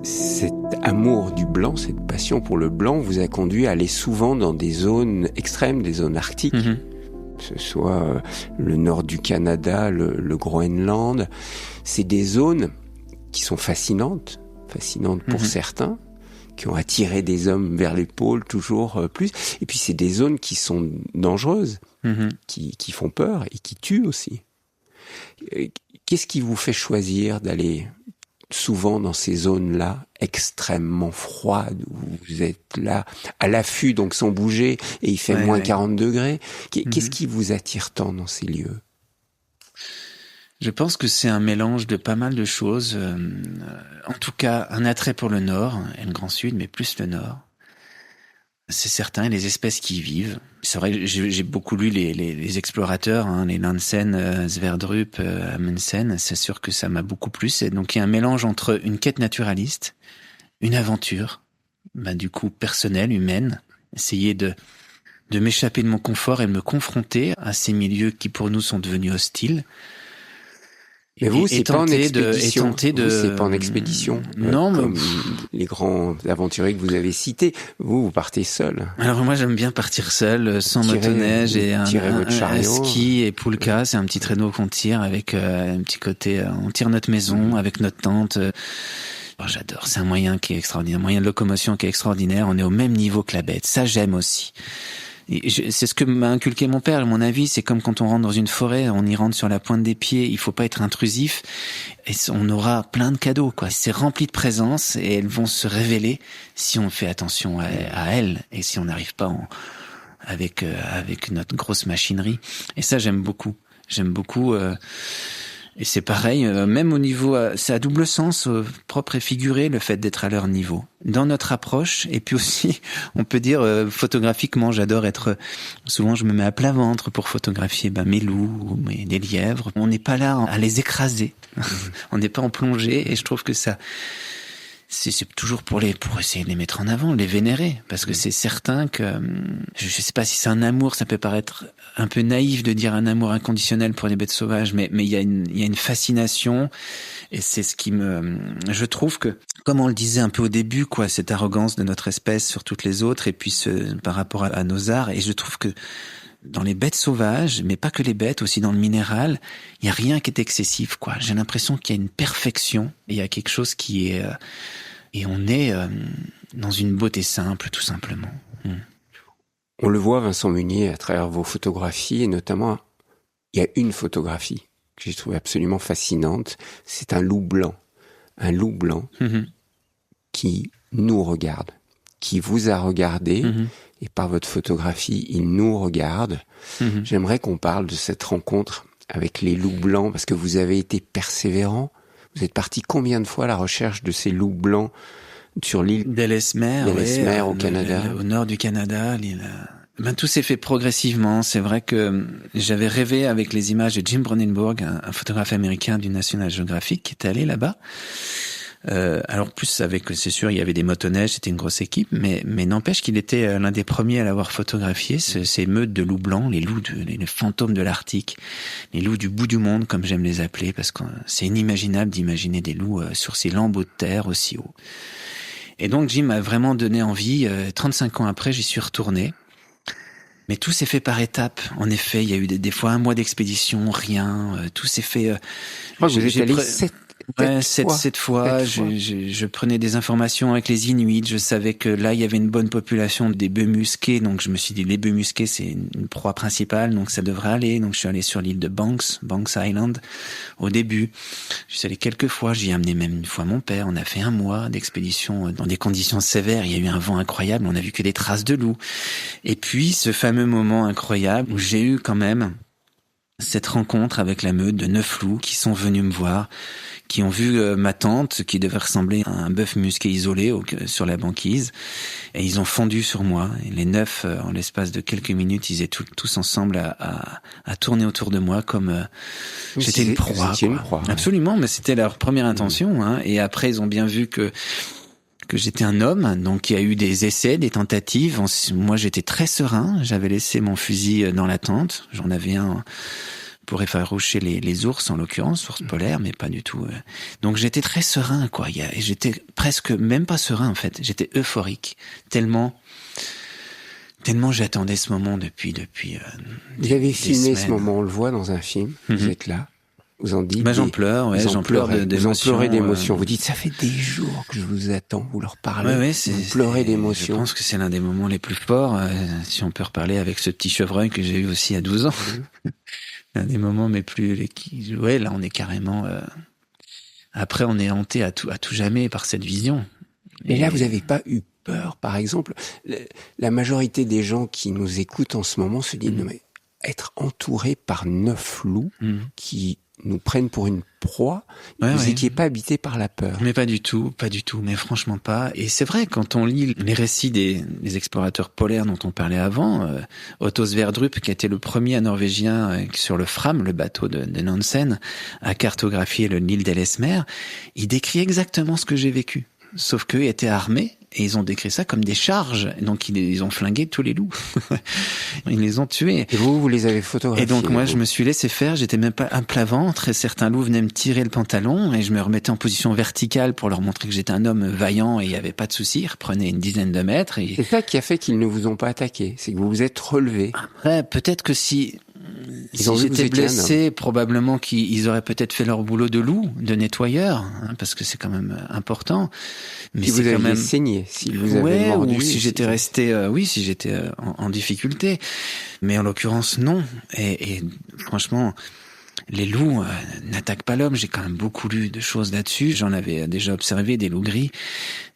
Cet amour du blanc, cette passion pour le blanc vous a conduit à aller souvent dans des zones extrêmes, des zones arctiques, que ce soit le nord du Canada, le Groenland. C'est des zones qui sont fascinantes pour certains, qui ont attiré des hommes vers les pôles toujours plus. Et puis c'est des zones qui sont dangereuses, qui font peur et qui tuent aussi. Qu'est-ce qui vous fait choisir d'aller souvent dans ces zones-là extrêmement froides, où vous êtes là à l'affût, donc sans bouger, et il fait moins 40 degrés? Qu'est-ce qui vous attire tant dans ces lieux? Je pense que c'est un mélange de pas mal de choses. En tout cas, un attrait pour le Nord et le Grand Sud, mais plus le Nord. C'est certain, et les espèces qui y vivent. C'est vrai, j'ai beaucoup lu les explorateurs, les Nansen, Sverdrup, Amundsen. C'est sûr que ça m'a beaucoup plu. Et donc il y a un mélange entre une quête naturaliste, une aventure, du coup personnelle, humaine. Essayer de m'échapper de mon confort et de me confronter à ces milieux qui pour nous sont devenus hostiles. Mais vous, c'est pas en expédition. C'est pas en expédition. Non, comme les grands aventuriers que vous avez cités. Vous partez seul. Alors moi, j'aime bien partir seul, sans motoneige et un ski et poulka. C'est un petit traîneau qu'on tire avec un petit côté. On tire notre maison avec notre tente. J'adore. C'est un moyen qui est extraordinaire, un moyen de locomotion qui est extraordinaire. On est au même niveau que la bête. Ça, j'aime aussi. C'est ce que m'a inculqué mon père. À mon avis, c'est comme quand on rentre dans une forêt, on y rentre sur la pointe des pieds. Il faut pas être intrusif et on aura plein de cadeaux, quoi. C'est rempli de présences et elles vont se révéler si on fait attention à elles et si on n'arrive pas avec notre grosse machinerie. Et ça, j'aime beaucoup. Et c'est pareil, même au niveau, c'est à double sens, propre et figuré, le fait d'être à leur niveau. Dans notre approche, et puis aussi, on peut dire, photographiquement, j'adore souvent je me mets à plat ventre pour photographier mes loups, des lièvres. On n'est pas là à les écraser. On n'est pas en plongée, et je trouve que ça, c'est toujours pour essayer de les mettre en avant, les vénérer, parce que c'est certain que je sais pas si c'est un amour, ça peut paraître un peu naïf de dire un amour inconditionnel pour les bêtes sauvages, mais il y a une fascination, et c'est ce qui je trouve que, comme on le disait un peu au début, quoi, cette arrogance de notre espèce sur toutes les autres, et puis par rapport à nos arts, et je trouve que dans les bêtes sauvages, mais pas que les bêtes, aussi dans le minéral, il y a rien qui est excessif, quoi. J'ai l'impression qu'il y a une perfection, il y a quelque chose qui est et on est dans une beauté simple, tout simplement. On le voit, Vincent Munier, à travers vos photographies, et notamment, il y a une photographie que j'ai trouvée absolument fascinante. C'est un loup blanc qui nous regarde, qui vous a regardé. Et par votre photographie, il nous regarde. J'aimerais qu'on parle de cette rencontre avec les loups blancs, parce que vous avez été persévérant. Vous êtes parti combien de fois à la recherche de ces loups blancs sur l'île d'Ellesmere, au Canada, au nord du Canada, l'île. Tout s'est fait progressivement. C'est vrai que j'avais rêvé avec les images de Jim Brunenburg, un photographe américain du National Geographic, qui était allé là-bas. Alors plus c'est sûr, il y avait des motoneiges, c'était une grosse équipe, mais n'empêche qu'il était l'un des premiers à l'avoir photographié, ces meutes de loups blancs, les fantômes de l'Arctique, les loups du bout du monde, comme j'aime les appeler, parce que c'est inimaginable d'imaginer des loups sur ces lambeaux de terre aussi haut. Et donc Jim m'a vraiment donné envie. 35 ans après, j'y suis retourné. Mais tout s'est fait par étapes. En effet, il y a eu des fois 1 mois d'expédition, rien. Tout s'est fait. Vous êtes allé 7 fois. Je prenais des informations avec les Inuits. Je savais que là, il y avait une bonne population des bœufs musqués. Donc, je me suis dit, les bœufs musqués, c'est une proie principale. Donc, ça devrait aller. Donc, je suis allé sur l'île de Banks Island, au début. Je suis allé quelques fois. J'y ai amené même une fois mon père. On a fait 1 mois d'expédition dans des conditions sévères. Il y a eu un vent incroyable. On a vu que des traces de loups. Et puis, ce fameux moment incroyable où j'ai eu quand même cette rencontre avec la meute de 9 loups qui sont venus me voir, qui ont vu ma tente qui devait ressembler à un bœuf musqué isolé sur la banquise, et ils ont fondu sur moi. Et les 9, en l'espace de quelques minutes, ils étaient tous ensemble à tourner autour de moi comme j'étais une proie. Absolument, mais c'était leur première intention. Et après, ils ont bien vu que j'étais un homme, donc il y a eu des essais, des tentatives. Moi, j'étais très serein. J'avais laissé mon fusil dans la tente. J'en avais un pour effaroucher les ours, en l'occurrence, ours polaires, mais pas du tout. Donc j'étais très serein, quoi. J'étais presque, même pas serein en fait, j'étais euphorique, tellement j'attendais ce moment depuis. Vous avez filmé semaines. ce moment, on le voit dans un film. Vous êtes là. Vous en dites. J'en pleure, ouais, j'en pleure d'émotion. Vous en pleurez d'émotion. Vous dites, ça fait des jours que je vous attends. Vous leur parlez. Ouais, vous pleurez d'émotion. Je pense que c'est l'un des moments les plus forts, si on peut reparler avec ce petit chevreuil que j'ai eu aussi à 12 ans. L'un des moments ouais, là, on est carrément, après, on est hanté à tout jamais par cette vision. Et là, vous n'avez pas eu peur, par exemple? La majorité des gens qui nous écoutent en ce moment se disent, non, mais être entouré par 9 loups qui nous prennent pour une proie, vous n'étiez pas habité par la peur. Mais pas du tout, mais franchement pas. Et c'est vrai, quand on lit les récits des explorateurs polaires dont on parlait avant, Otto Sverdrup, qui était le premier Norvégien sur le Fram, le bateau de Nansen, à cartographier l'île d'Ellesmer, il décrit exactement ce que j'ai vécu. Sauf qu'eux étaient armés, et ils ont décrit ça comme des charges. Donc ils ont flingué tous les loups. Ils les ont tués. Et vous les avez photographiés. Et donc moi je me suis laissé faire, j'étais même pas à plat ventre, et certains loups venaient me tirer le pantalon, et je me remettais en position verticale pour leur montrer que j'étais un homme vaillant et il n'y avait pas de souci. Ils reprenaient une dizaine de mètres. Et... C'est ça qui a fait qu'ils ne vous ont pas attaqué, c'est que vous vous êtes relevé. Après, peut-être que si j'étais blessé, probablement qu'ils auraient peut-être fait leur boulot de loup, de nettoyeur, hein, parce que c'est quand même important. Mais si c'est vous quand même saigné, si vous avez mordu, ou si j'étais resté, si j'étais en difficulté. Mais en l'occurrence, non. Et franchement, les loups n'attaquent pas l'homme. J'ai quand même beaucoup lu de choses là-dessus. J'en avais déjà observé des loups gris.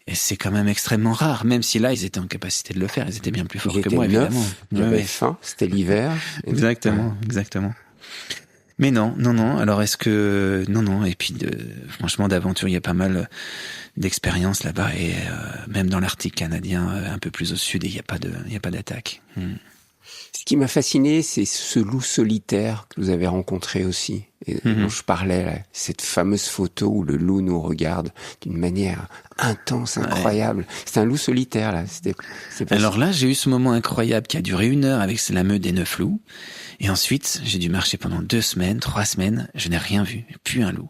Et c'est quand même extrêmement rare, même si là, ils étaient en capacité de le faire. Ils étaient bien plus forts que moi, évidemment. Il y avait faim, c'était l'hiver. Exactement. Mais non. Alors, est-ce que... Non. Et puis, franchement, d'aventure, il y a pas mal d'expériences là-bas. Et même dans l'Arctique canadien, un peu plus au sud, il n'y a pas d'attaque. Ce qui m'a fasciné, c'est ce loup solitaire que vous avez rencontré aussi, et dont je parlais, là, cette fameuse photo où le loup nous regarde d'une manière intense, incroyable. Ouais. C'est un loup solitaire, là. Alors là, j'ai eu ce moment incroyable qui a duré 1 heure avec la meute des 9 loups. Et ensuite, j'ai dû marcher pendant 2 semaines, 3 semaines. Je n'ai rien vu, plus un loup.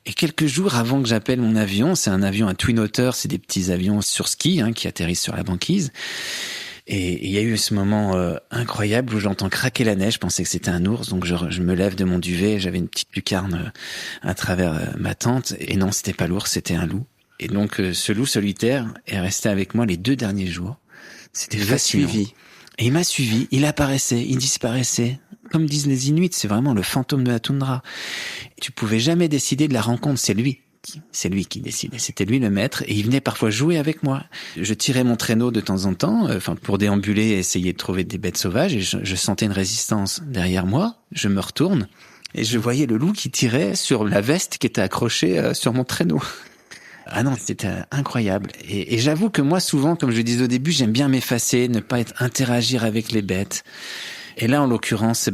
Et quelques jours avant que j'appelle mon avion, c'est un avion à Twin Otter, c'est des petits avions sur ski qui atterrissent sur la banquise. Et il y a eu ce moment incroyable où j'entends craquer la neige. Je pensais que c'était un ours, donc je me lève de mon duvet. J'avais une petite lucarne à travers ma tente. Et non, c'était pas l'ours, c'était un loup. Et donc ce loup solitaire est resté avec moi les 2 derniers jours. C'était fascinant. Suivi. Et il m'a suivi. Il apparaissait, il disparaissait. Comme disent les Inuits, c'est vraiment le fantôme de la toundra. Tu pouvais jamais décider de la rencontre, c'est lui qui décidait. C'était lui le maître, et il venait parfois jouer avec moi. Je tirais mon traîneau de temps en temps, pour déambuler et essayer de trouver des bêtes sauvages, et je sentais une résistance derrière moi. Je me retourne, et je voyais le loup qui tirait sur la veste qui était accrochée sur mon traîneau. Ah non, c'était incroyable. Et j'avoue que moi, souvent, comme je le disais au début, j'aime bien m'effacer, ne pas interagir avec les bêtes. Et là, en l'occurrence,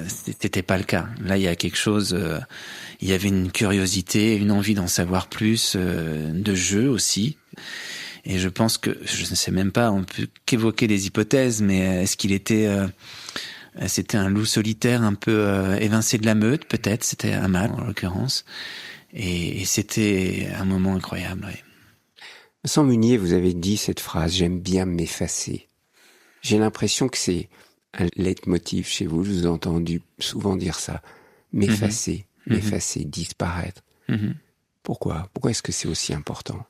c'était pas le cas. Là, il y a quelque chose, il y avait une curiosité, une envie d'en savoir plus, de jeu aussi. Et je pense que, je ne sais même pas, on peut qu'évoquer des hypothèses, mais est-ce qu'il était, c'était un loup solitaire un peu évincé de la meute, peut-être, c'était un mâle en l'occurrence. Et c'était un moment incroyable, oui. Vincent Munier, vous avez dit cette phrase, j'aime bien m'effacer. J'ai l'impression que c'est un leitmotiv chez vous, je vous ai entendu souvent dire ça. M'effacer, m'effacer, disparaître. Pourquoi est-ce que c'est aussi important?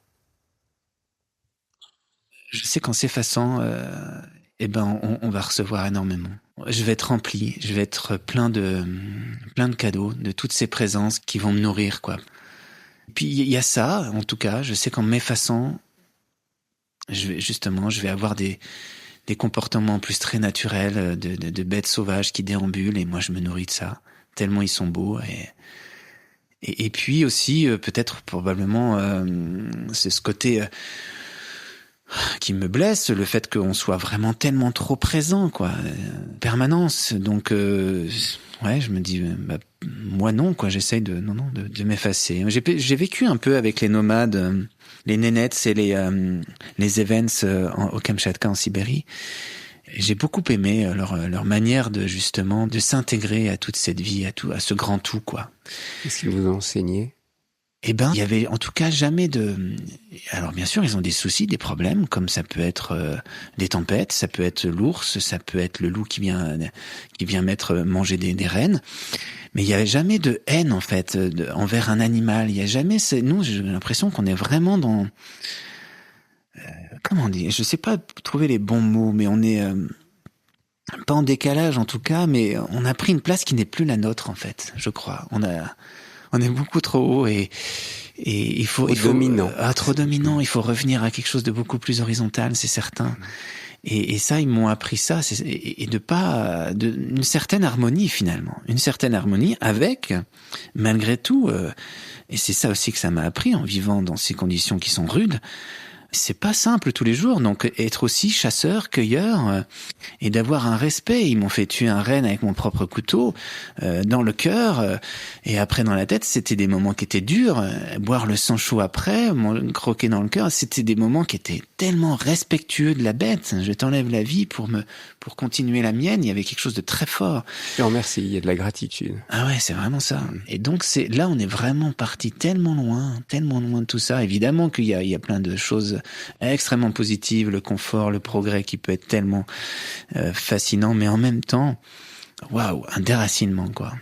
Je sais qu'en s'effaçant, on va recevoir énormément. Je vais être rempli, je vais être plein de cadeaux, de toutes ces présences qui vont me nourrir, quoi. Puis il y a ça, en tout cas, je sais qu'en m'effaçant, je vais avoir des comportements plus très naturels, de bêtes sauvages qui déambulent, et moi je me nourris de ça, tellement ils sont beaux. Et puis aussi, peut-être probablement, c'est ce côté qui me blesse, le fait qu'on soit vraiment tellement trop présent, quoi, permanence. Donc, je me dis, moi non, quoi, j'essaye de m'effacer. J'ai vécu un peu avec les nomades, les Nenets et les Evens au Kamchatka, en Sibérie. J'ai beaucoup aimé leur manière de justement de s'intégrer à toute cette vie, à ce grand tout, quoi. Qu'est-ce qu'ils vous ont enseigné? Eh ben, il y avait en tout cas jamais de... Alors bien sûr, ils ont des soucis, des problèmes, comme ça peut être des tempêtes, ça peut être l'ours, ça peut être le loup qui vient manger des rennes. Mais il y avait jamais de haine, en fait, envers un animal. Il y a jamais... Nous, j'ai l'impression qu'on est vraiment dans... comment on dit? Je sais pas trouver les bons mots, mais on est... pas en décalage en tout cas, mais on a pris une place qui n'est plus la nôtre, en fait, je crois. On est beaucoup trop haut et il faut dominant. Trop dominant. Il faut revenir à quelque chose de beaucoup plus horizontal, c'est certain. Et ça, ils m'ont appris ça, et une certaine harmonie finalement, une certaine harmonie avec, malgré tout, et c'est ça aussi que ça m'a appris en vivant dans ces conditions qui sont rudes. C'est pas simple tous les jours, donc être aussi chasseur, cueilleur, et d'avoir un respect. Ils m'ont fait tuer un renne avec mon propre couteau, dans le cœur, et après dans la tête. C'était des moments qui étaient durs. Boire le sang chaud après, croquer dans le cœur, c'était des moments qui étaient tellement respectueux de la bête. Je t'enlève la vie pour continuer la mienne. Il y avait quelque chose de très fort. Je te remercie, il y a de la gratitude. Ah ouais, c'est vraiment ça. Et donc là, on est vraiment parti tellement loin de tout ça. Évidemment qu'il y a plein de choses extrêmement positives, le confort, le progrès qui peut être tellement fascinant, mais en même temps, waouh, un déracinement, quoi.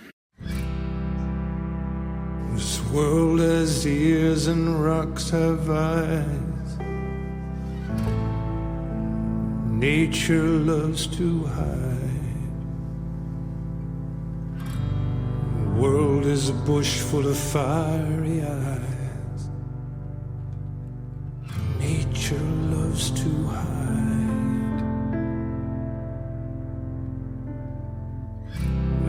This world has ears and rocks have eyes. Nature loves to hide. The world is a bush full of fiery eyes. Nature loves to hide.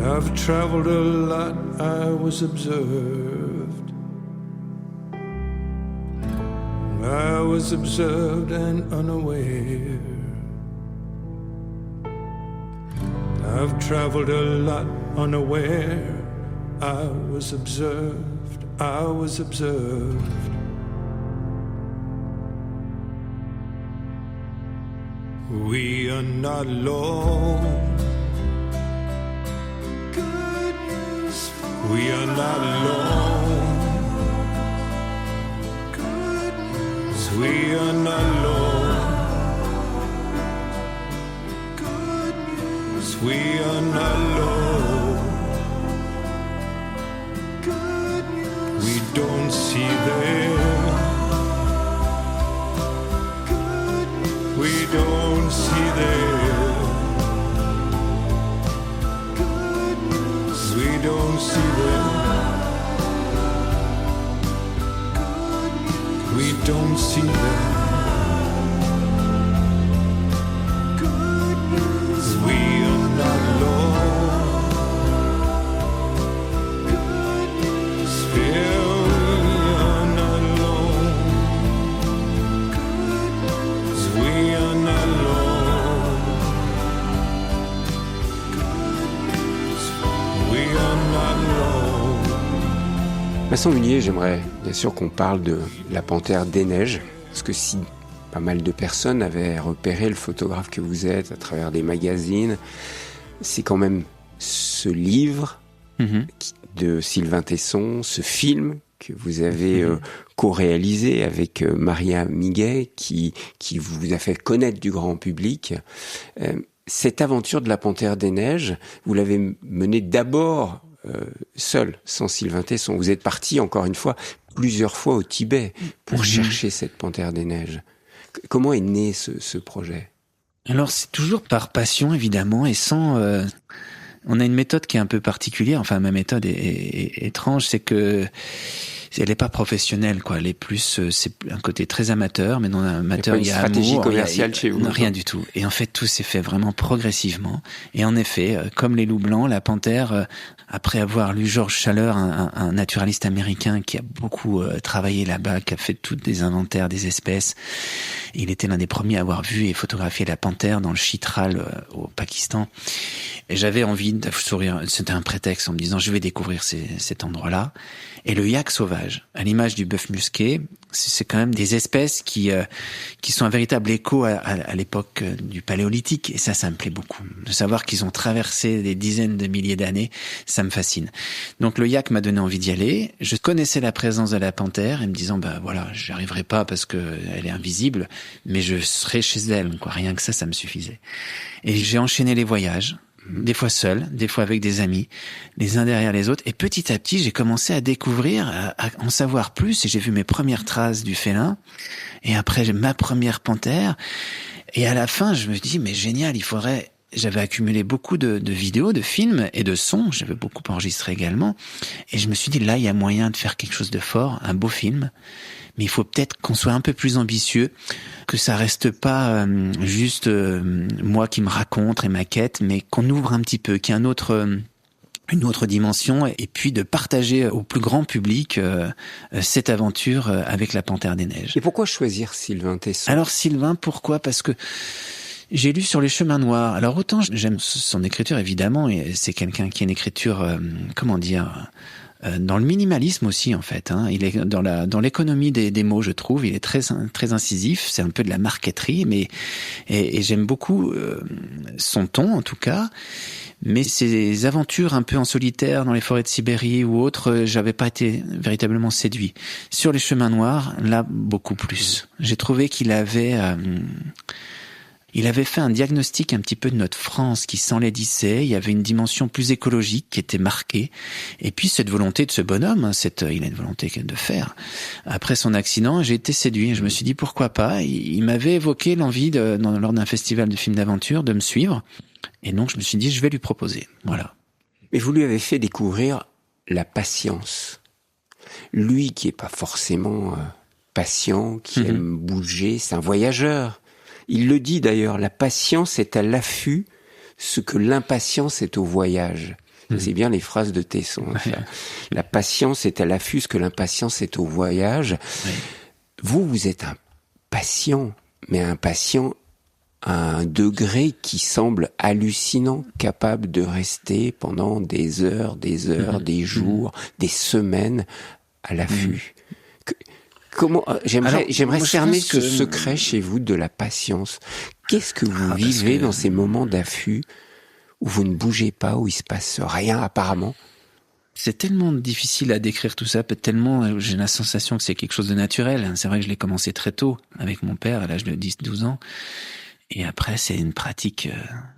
I've traveled a lot, I was observed. I was observed and unaware. I've traveled a lot unaware. I was observed, I was observed. We are not alone. Good news for we are not alone. Good news we are not alone. Good news we are not alone. Good news we don't see them. We don't see them. We don't see them. We don't see them. We are not alone. Still we are not alone. We are not alone. We are not alone. Vincent Munier, j'aimerais bien sûr qu'on parle de la panthère des neiges, parce que si pas mal de personnes avaient repéré le photographe que vous êtes à travers des magazines, c'est quand même ce livre de Sylvain Tesson, ce film que vous avez co-réalisé avec Maria Miguet, qui vous a fait connaître du grand public. Cette aventure de la panthère des neiges, vous l'avez menée d'abord seul, sans Sylvain Tesson. Vous êtes parti, encore une fois, plusieurs fois au Tibet pour chercher cette panthère des neiges. Comment est né ce projet ? Alors, c'est toujours par passion, évidemment, et sans... on a une méthode qui est un peu particulière. Enfin, ma méthode est étrange, c'est que elle n'est pas professionnelle, quoi. Elle est plus, c'est un côté très amateur, mais dans un amateur, il y a amour. Il y a une stratégie commerciale chez vous? Non, rien du tout. Et en fait, tout s'est fait vraiment progressivement. Et en effet, comme les loups blancs, la panthère, après avoir lu George Schaller, un naturaliste américain qui a beaucoup travaillé là-bas, qui a fait tous des inventaires des espèces, il était l'un des premiers à avoir vu et photographié la panthère dans le Chitral au Pakistan. Et j'avais envie de sourire. C'était un prétexte en me disant, je vais découvrir cet endroit-là. Et le yak sauvage, voyage. À l'image du bœuf musqué, c'est quand même des espèces qui sont un véritable écho à l'époque du paléolithique. Et ça me plaît beaucoup. De savoir qu'ils ont traversé des dizaines de milliers d'années, ça me fascine. Donc le yak m'a donné envie d'y aller. Je connaissais la présence de la panthère et me disant, voilà, j'y arriverai pas parce que elle est invisible, mais je serai chez elle, quoi. Rien que ça me suffisait. Et j'ai enchaîné les voyages. Des fois seul, des fois avec des amis, les uns derrière les autres. Et petit à petit, j'ai commencé à découvrir, à en savoir plus. Et j'ai vu mes premières traces du félin. Et après, j'ai ma première panthère. Et à la fin, je me dis, mais génial, j'avais accumulé beaucoup de vidéos, de films et de sons. J'avais beaucoup enregistré également. Et je me suis dit, là, il y a moyen de faire quelque chose de fort, un beau film. Mais il faut peut-être qu'on soit un peu plus ambitieux, que ça reste pas juste moi qui me raconte et ma quête, mais qu'on ouvre un petit peu, qu'il y ait une autre dimension, et puis de partager au plus grand public cette aventure avec la Panthère des Neiges. Et pourquoi choisir Sylvain Tesson ? Alors Sylvain, pourquoi ? Parce que j'ai lu sur les chemins noirs. Alors autant j'aime son écriture évidemment, et c'est quelqu'un qui a une écriture, dans le minimalisme aussi en fait. Il est dans l'économie des mots, je trouve. Il est très incisif. C'est un peu de la marqueterie, mais et j'aime beaucoup son ton en tout cas. Mais ses aventures un peu en solitaire dans les forêts de Sibérie ou autres, j'avais pas été véritablement séduit. Sur les chemins noirs, là beaucoup plus. J'ai trouvé qu'il avait fait un diagnostic un petit peu de notre France qui s'enlaidissait. Il y avait une dimension plus écologique qui était marquée. Et puis cette volonté de ce bonhomme, il a une volonté de faire. Après son accident, j'ai été séduit. Je me suis dit pourquoi pas. Il m'avait évoqué l'envie lors d'un festival de films d'aventure de me suivre. Et donc je me suis dit je vais lui proposer. Voilà. Mais vous lui avez fait découvrir la patience. Lui qui est pas forcément patient, qui aime bouger, c'est un voyageur. Il le dit d'ailleurs, la patience est à l'affût ce que l'impatience est au voyage. C'est bien les phrases de Tesson. La patience est à l'affût ce que l'impatience est au voyage. Oui. Vous êtes un patient, mais un patient à un degré qui semble hallucinant, capable de rester pendant des heures, des jours, des semaines à l'affût. J'aimerais cerner ce secret chez vous de la patience. Qu'est-ce que vous vivez dans ces moments d'affût où vous ne bougez pas, où il se passe rien apparemment? C'est tellement difficile à décrire tout ça, tellement j'ai la sensation que c'est quelque chose de naturel. C'est vrai que je l'ai commencé très tôt avec mon père à l'âge de 10-12 ans. Et après, c'est une pratique.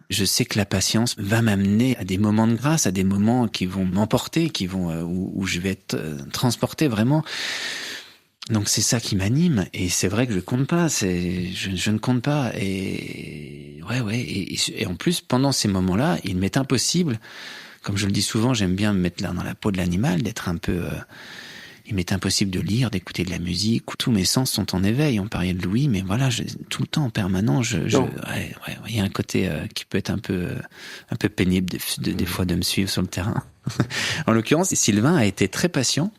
Je sais que la patience va m'amener à des moments de grâce, à des moments qui vont m'emporter, où je vais être transporté vraiment. Donc c'est ça qui m'anime, et c'est vrai que je compte pas, je ne compte pas, et et en plus pendant ces moments-là, il m'est impossible, comme je le dis souvent, j'aime bien me mettre là dans la peau de l'animal, d'être un peu, il m'est impossible de lire, d'écouter de la musique, où tous mes sens sont en éveil. On parlait de Louis, mais voilà, tout le temps en permanent, il y a un côté qui peut être un peu pénible des fois de me suivre sur le terrain. En l'occurrence, Sylvain a été très patient.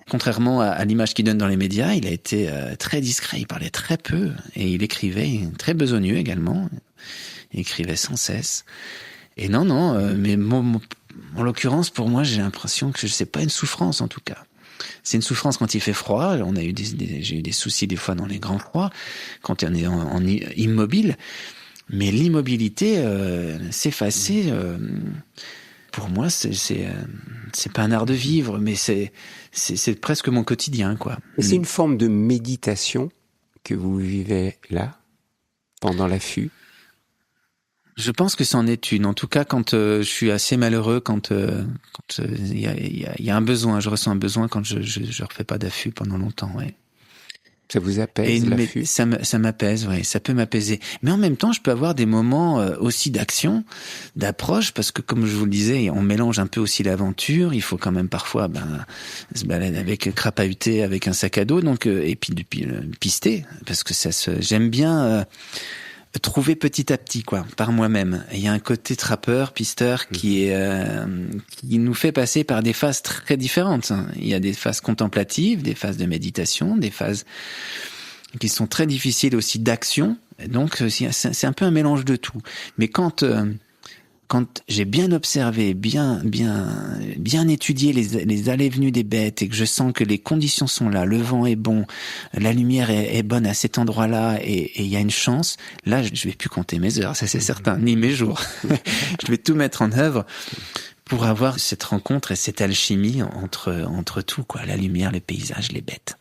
Contrairement à l'image qu'il donne dans les médias, il a été très discret, il parlait très peu et il écrivait très besogneux également. Il écrivait sans cesse. Et mais en l'occurrence, pour moi, j'ai l'impression que c'est pas une souffrance en tout cas. C'est une souffrance quand il fait froid. J'ai eu des soucis des fois dans les grands froids, quand on est en immobile. Mais l'immobilité, s'effacer. Pour moi, c'est pas un art de vivre, mais c'est presque mon quotidien, quoi. Et c'est une forme de méditation que vous vivez là, pendant l'affût? Je pense que c'en est une. En tout cas, quand je suis assez malheureux, quand il y a un besoin, je ressens un besoin quand je refais pas d'affût pendant longtemps, ouais. Ça vous apaise, l'affût? Ça m'apaise, ouais, ça peut m'apaiser. Mais en même temps, je peux avoir des moments aussi d'action, d'approche, parce que comme je vous le disais, on mélange un peu aussi l'aventure. Il faut quand même parfois se balader avec crapahuter, avec un sac à dos, donc et puis pister, parce que j'aime bien trouver petit à petit, quoi, par moi-même. Il y a un côté trappeur, pisteur qui nous fait passer par des phases très différentes. Il y a des phases contemplatives, des phases de méditation, des phases qui sont très difficiles aussi d'action. Donc c'est un peu un mélange de tout. Mais quand quand j'ai bien observé, bien étudié les allées et venues des bêtes et que je sens que les conditions sont là, le vent est bon, la lumière est bonne à cet endroit-là et il y a une chance, là je vais plus compter mes heures, ça c'est certain, ni mes jours. Je vais tout mettre en œuvre pour avoir cette rencontre et cette alchimie entre tout, quoi, la lumière, les paysages, les bêtes.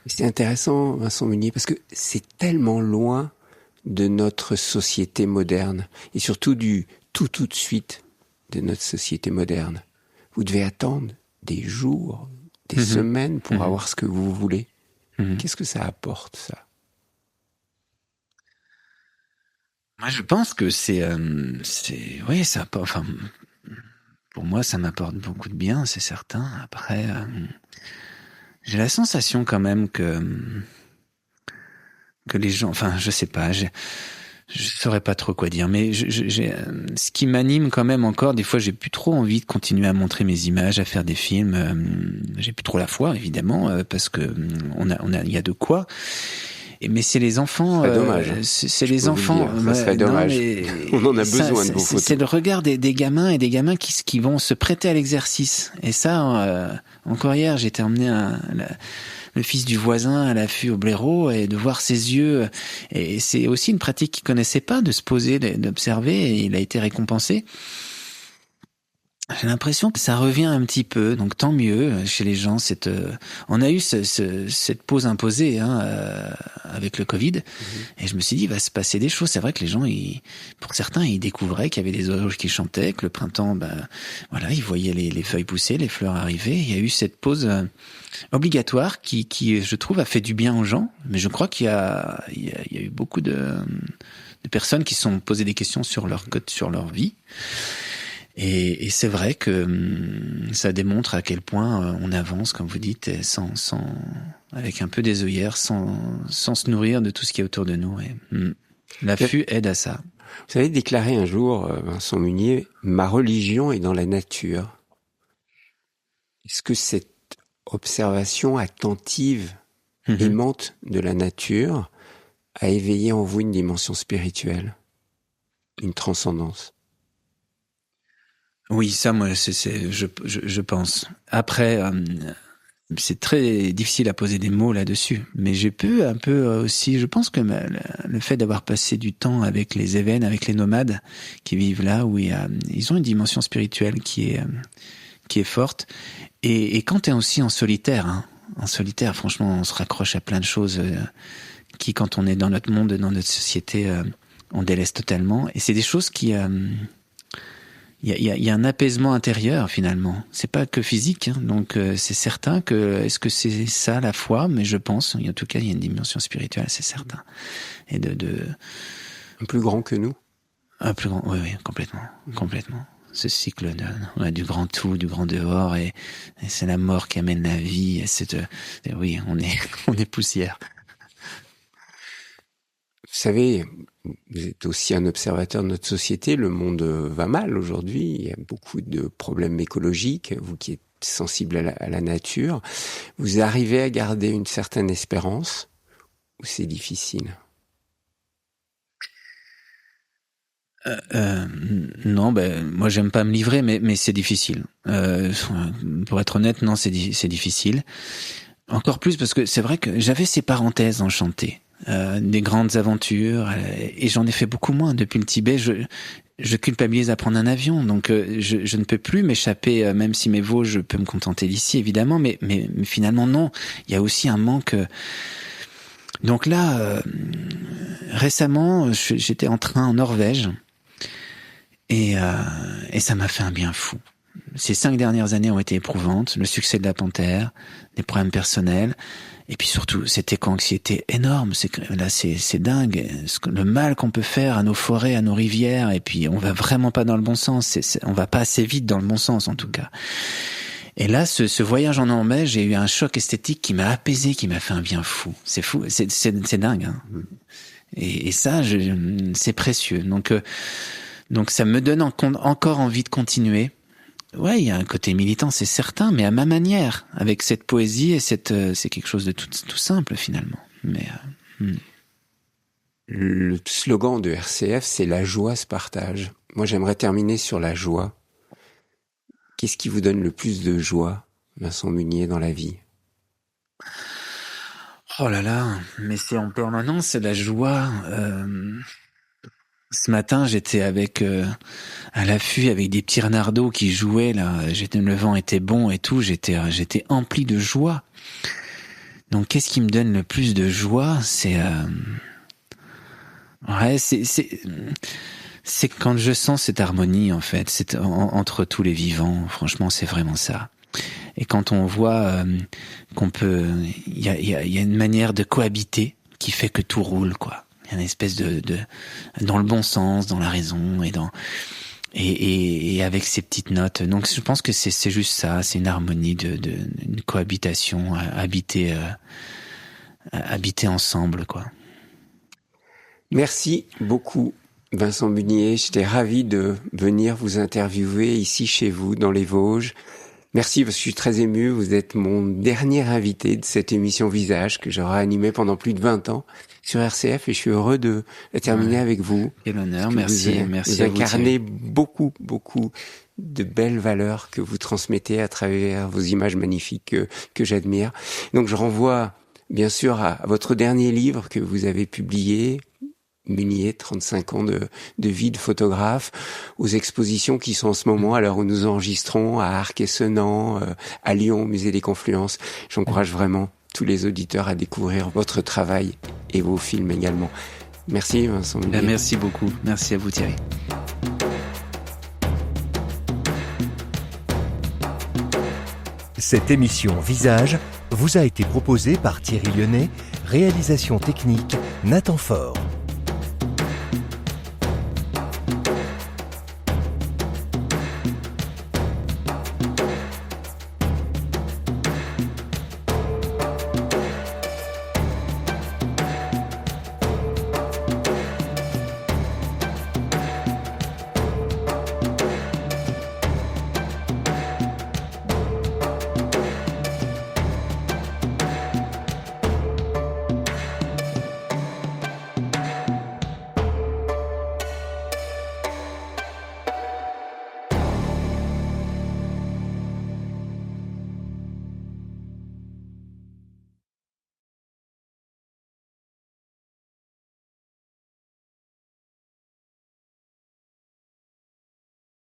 C'est intéressant, Vincent Munier, parce que c'est tellement loin de notre société moderne et surtout du tout de suite de notre société moderne. Vous devez attendre des jours, des semaines pour avoir ce que vous voulez. Qu'est-ce que ça apporte, ça? Moi, je pense que oui, ça apporte, enfin, pour moi, ça m'apporte beaucoup de bien, c'est certain. Après, j'ai la sensation quand même que les gens, enfin, je sais pas, je saurais pas trop quoi dire, mais ce qui m'anime quand même encore, des fois, j'ai plus trop envie de continuer à montrer mes images, à faire des films. J'ai plus trop la foi, évidemment, parce que il y a de quoi. Mais c'est les enfants. C'est dommage. C'est les enfants. Ça serait dommage. On en a besoin de vos photos. C'est le regard des gamins et des gamins qui vont se prêter à l'exercice. Et ça, encore hier, j'étais emmené le fils du voisin à l'affût au blaireau et de voir ses yeux. Et c'est aussi une pratique qu'il connaissait pas, de se poser, d'observer. Et il a été récompensé. J'ai l'impression que ça revient un petit peu, donc tant mieux chez les gens. On a eu cette pause imposée avec le Covid, et je me suis dit, il va se passer des choses. C'est vrai que les gens, pour certains, ils découvraient qu'il y avait des oiseaux qui chantaient, que le printemps, voilà, ils voyaient les feuilles pousser, les fleurs arriver. Il y a eu cette pause obligatoire qui, je trouve, a fait du bien aux gens. Mais je crois qu'il y a eu beaucoup de personnes qui se sont posées des questions sur leur vie. Et c'est vrai que ça démontre à quel point on avance, comme vous dites, avec un peu des œillères, sans se nourrir de tout ce qui est autour de nous. Et l'affût aide à ça. Vous avez déclaré un jour, Vincent Munier, « Ma religion est dans la nature ». Est-ce que cette observation attentive, aimante de la nature, a éveillé en vous une dimension spirituelle, une transcendance? Oui, ça, moi, je pense. Après, c'est très difficile à poser des mots là-dessus, mais j'ai pu un peu aussi, je pense que le fait d'avoir passé du temps avec les évènes, avec les nomades qui vivent là, où ils ont une dimension spirituelle qui est forte. Et quand t'es aussi en solitaire, franchement, on se raccroche à plein de choses qui, quand on est dans notre monde, dans notre société, on délaisse totalement. Et c'est des choses qui... Il y a un apaisement intérieur finalement. C'est pas que physique, donc c'est certain que est-ce que c'est ça la foi? Mais je pense, en tout cas, il y a une dimension spirituelle, c'est certain. Et un plus grand que nous. Un plus grand, oui, complètement. Ce cycle du grand tout, du grand dehors, et c'est la mort qui amène la vie. Oui, on est poussière. Vous savez, vous êtes aussi un observateur de notre société. Le monde va mal aujourd'hui. Il y a beaucoup de problèmes écologiques. Vous qui êtes sensible à la nature, vous arrivez à garder une certaine espérance ou c'est difficile? Non, moi j'aime pas me livrer, mais c'est difficile. Pour être honnête, non, c'est difficile. Encore plus parce que c'est vrai que j'avais ces parenthèses enchantées. Des grandes aventures, et j'en ai fait beaucoup moins depuis le Tibet. Je culpabilise à prendre un avion, donc je ne peux plus m'échapper, même si mes veaux, je peux me contenter d'ici évidemment, mais finalement non. Il y a aussi un manque. Donc là, récemment, j'étais en train en Norvège, et ça m'a fait un bien fou. Ces 5 dernières années ont été éprouvantes. Le succès de la Panthère, des problèmes personnels. Et puis surtout, cette éco-anxiété énorme. C'est dingue. Le mal qu'on peut faire à nos forêts, à nos rivières. Et puis, on va vraiment pas dans le bon sens. On va pas assez vite dans le bon sens, en tout cas. Et là, ce voyage en Norvège, j'ai eu un choc esthétique qui m'a apaisé, qui m'a fait un bien fou. C'est fou. C'est dingue, hein. Et ça, c'est précieux. Donc, ça me donne encore envie de continuer. Ouais, il y a un côté militant, c'est certain, mais à ma manière, avec cette poésie et c'est quelque chose de tout simple finalement. Mais le slogan de RCF, c'est la joie se partage. Moi, j'aimerais terminer sur la joie. Qu'est-ce qui vous donne le plus de joie, Vincent Munier, dans la vie? Oh là là, mais c'est en permanence, c'est la joie. Ce matin, j'étais à l'affût avec des petits renardeaux qui jouaient là. Le vent était bon et tout. J'étais empli de joie. Donc, qu'est-ce qui me donne le plus de joie? C'est quand je sens cette harmonie en fait, entre tous les vivants. Franchement, c'est vraiment ça. Et quand on voit qu'on peut, il y a une manière de cohabiter qui fait que tout roule, quoi. Il y a une espèce de dans le bon sens, dans la raison et avec ces petites notes. Donc je pense que c'est juste ça, c'est une harmonie une cohabitation, habiter ensemble, quoi. Merci beaucoup, Vincent Munier. J'étais ravi de venir vous interviewer ici chez vous, dans les Vosges. Merci, parce que je suis très ému. Vous êtes mon dernier invité de cette émission Visage que j'aurai animée pendant plus de 20 ans sur RCF, et je suis heureux de la terminer avec vous. Quel honneur, merci. Vous incarnez beaucoup de belles valeurs que vous transmettez à travers vos images magnifiques que j'admire. Donc je renvoie bien sûr à votre dernier livre que vous avez publié, Munier, 35 ans de vie de photographe, aux expositions qui sont en ce moment, à l'heure où nous enregistrons, à Arc-et-Senans, à Lyon, au Musée des Confluences. J'encourage vraiment tous les auditeurs à découvrir votre travail et vos films également. Merci Vincent Munier. Merci beaucoup. Merci à vous Thierry. Cette émission Visage vous a été proposée par Thierry Lyonnais, réalisation technique Nathan Faure.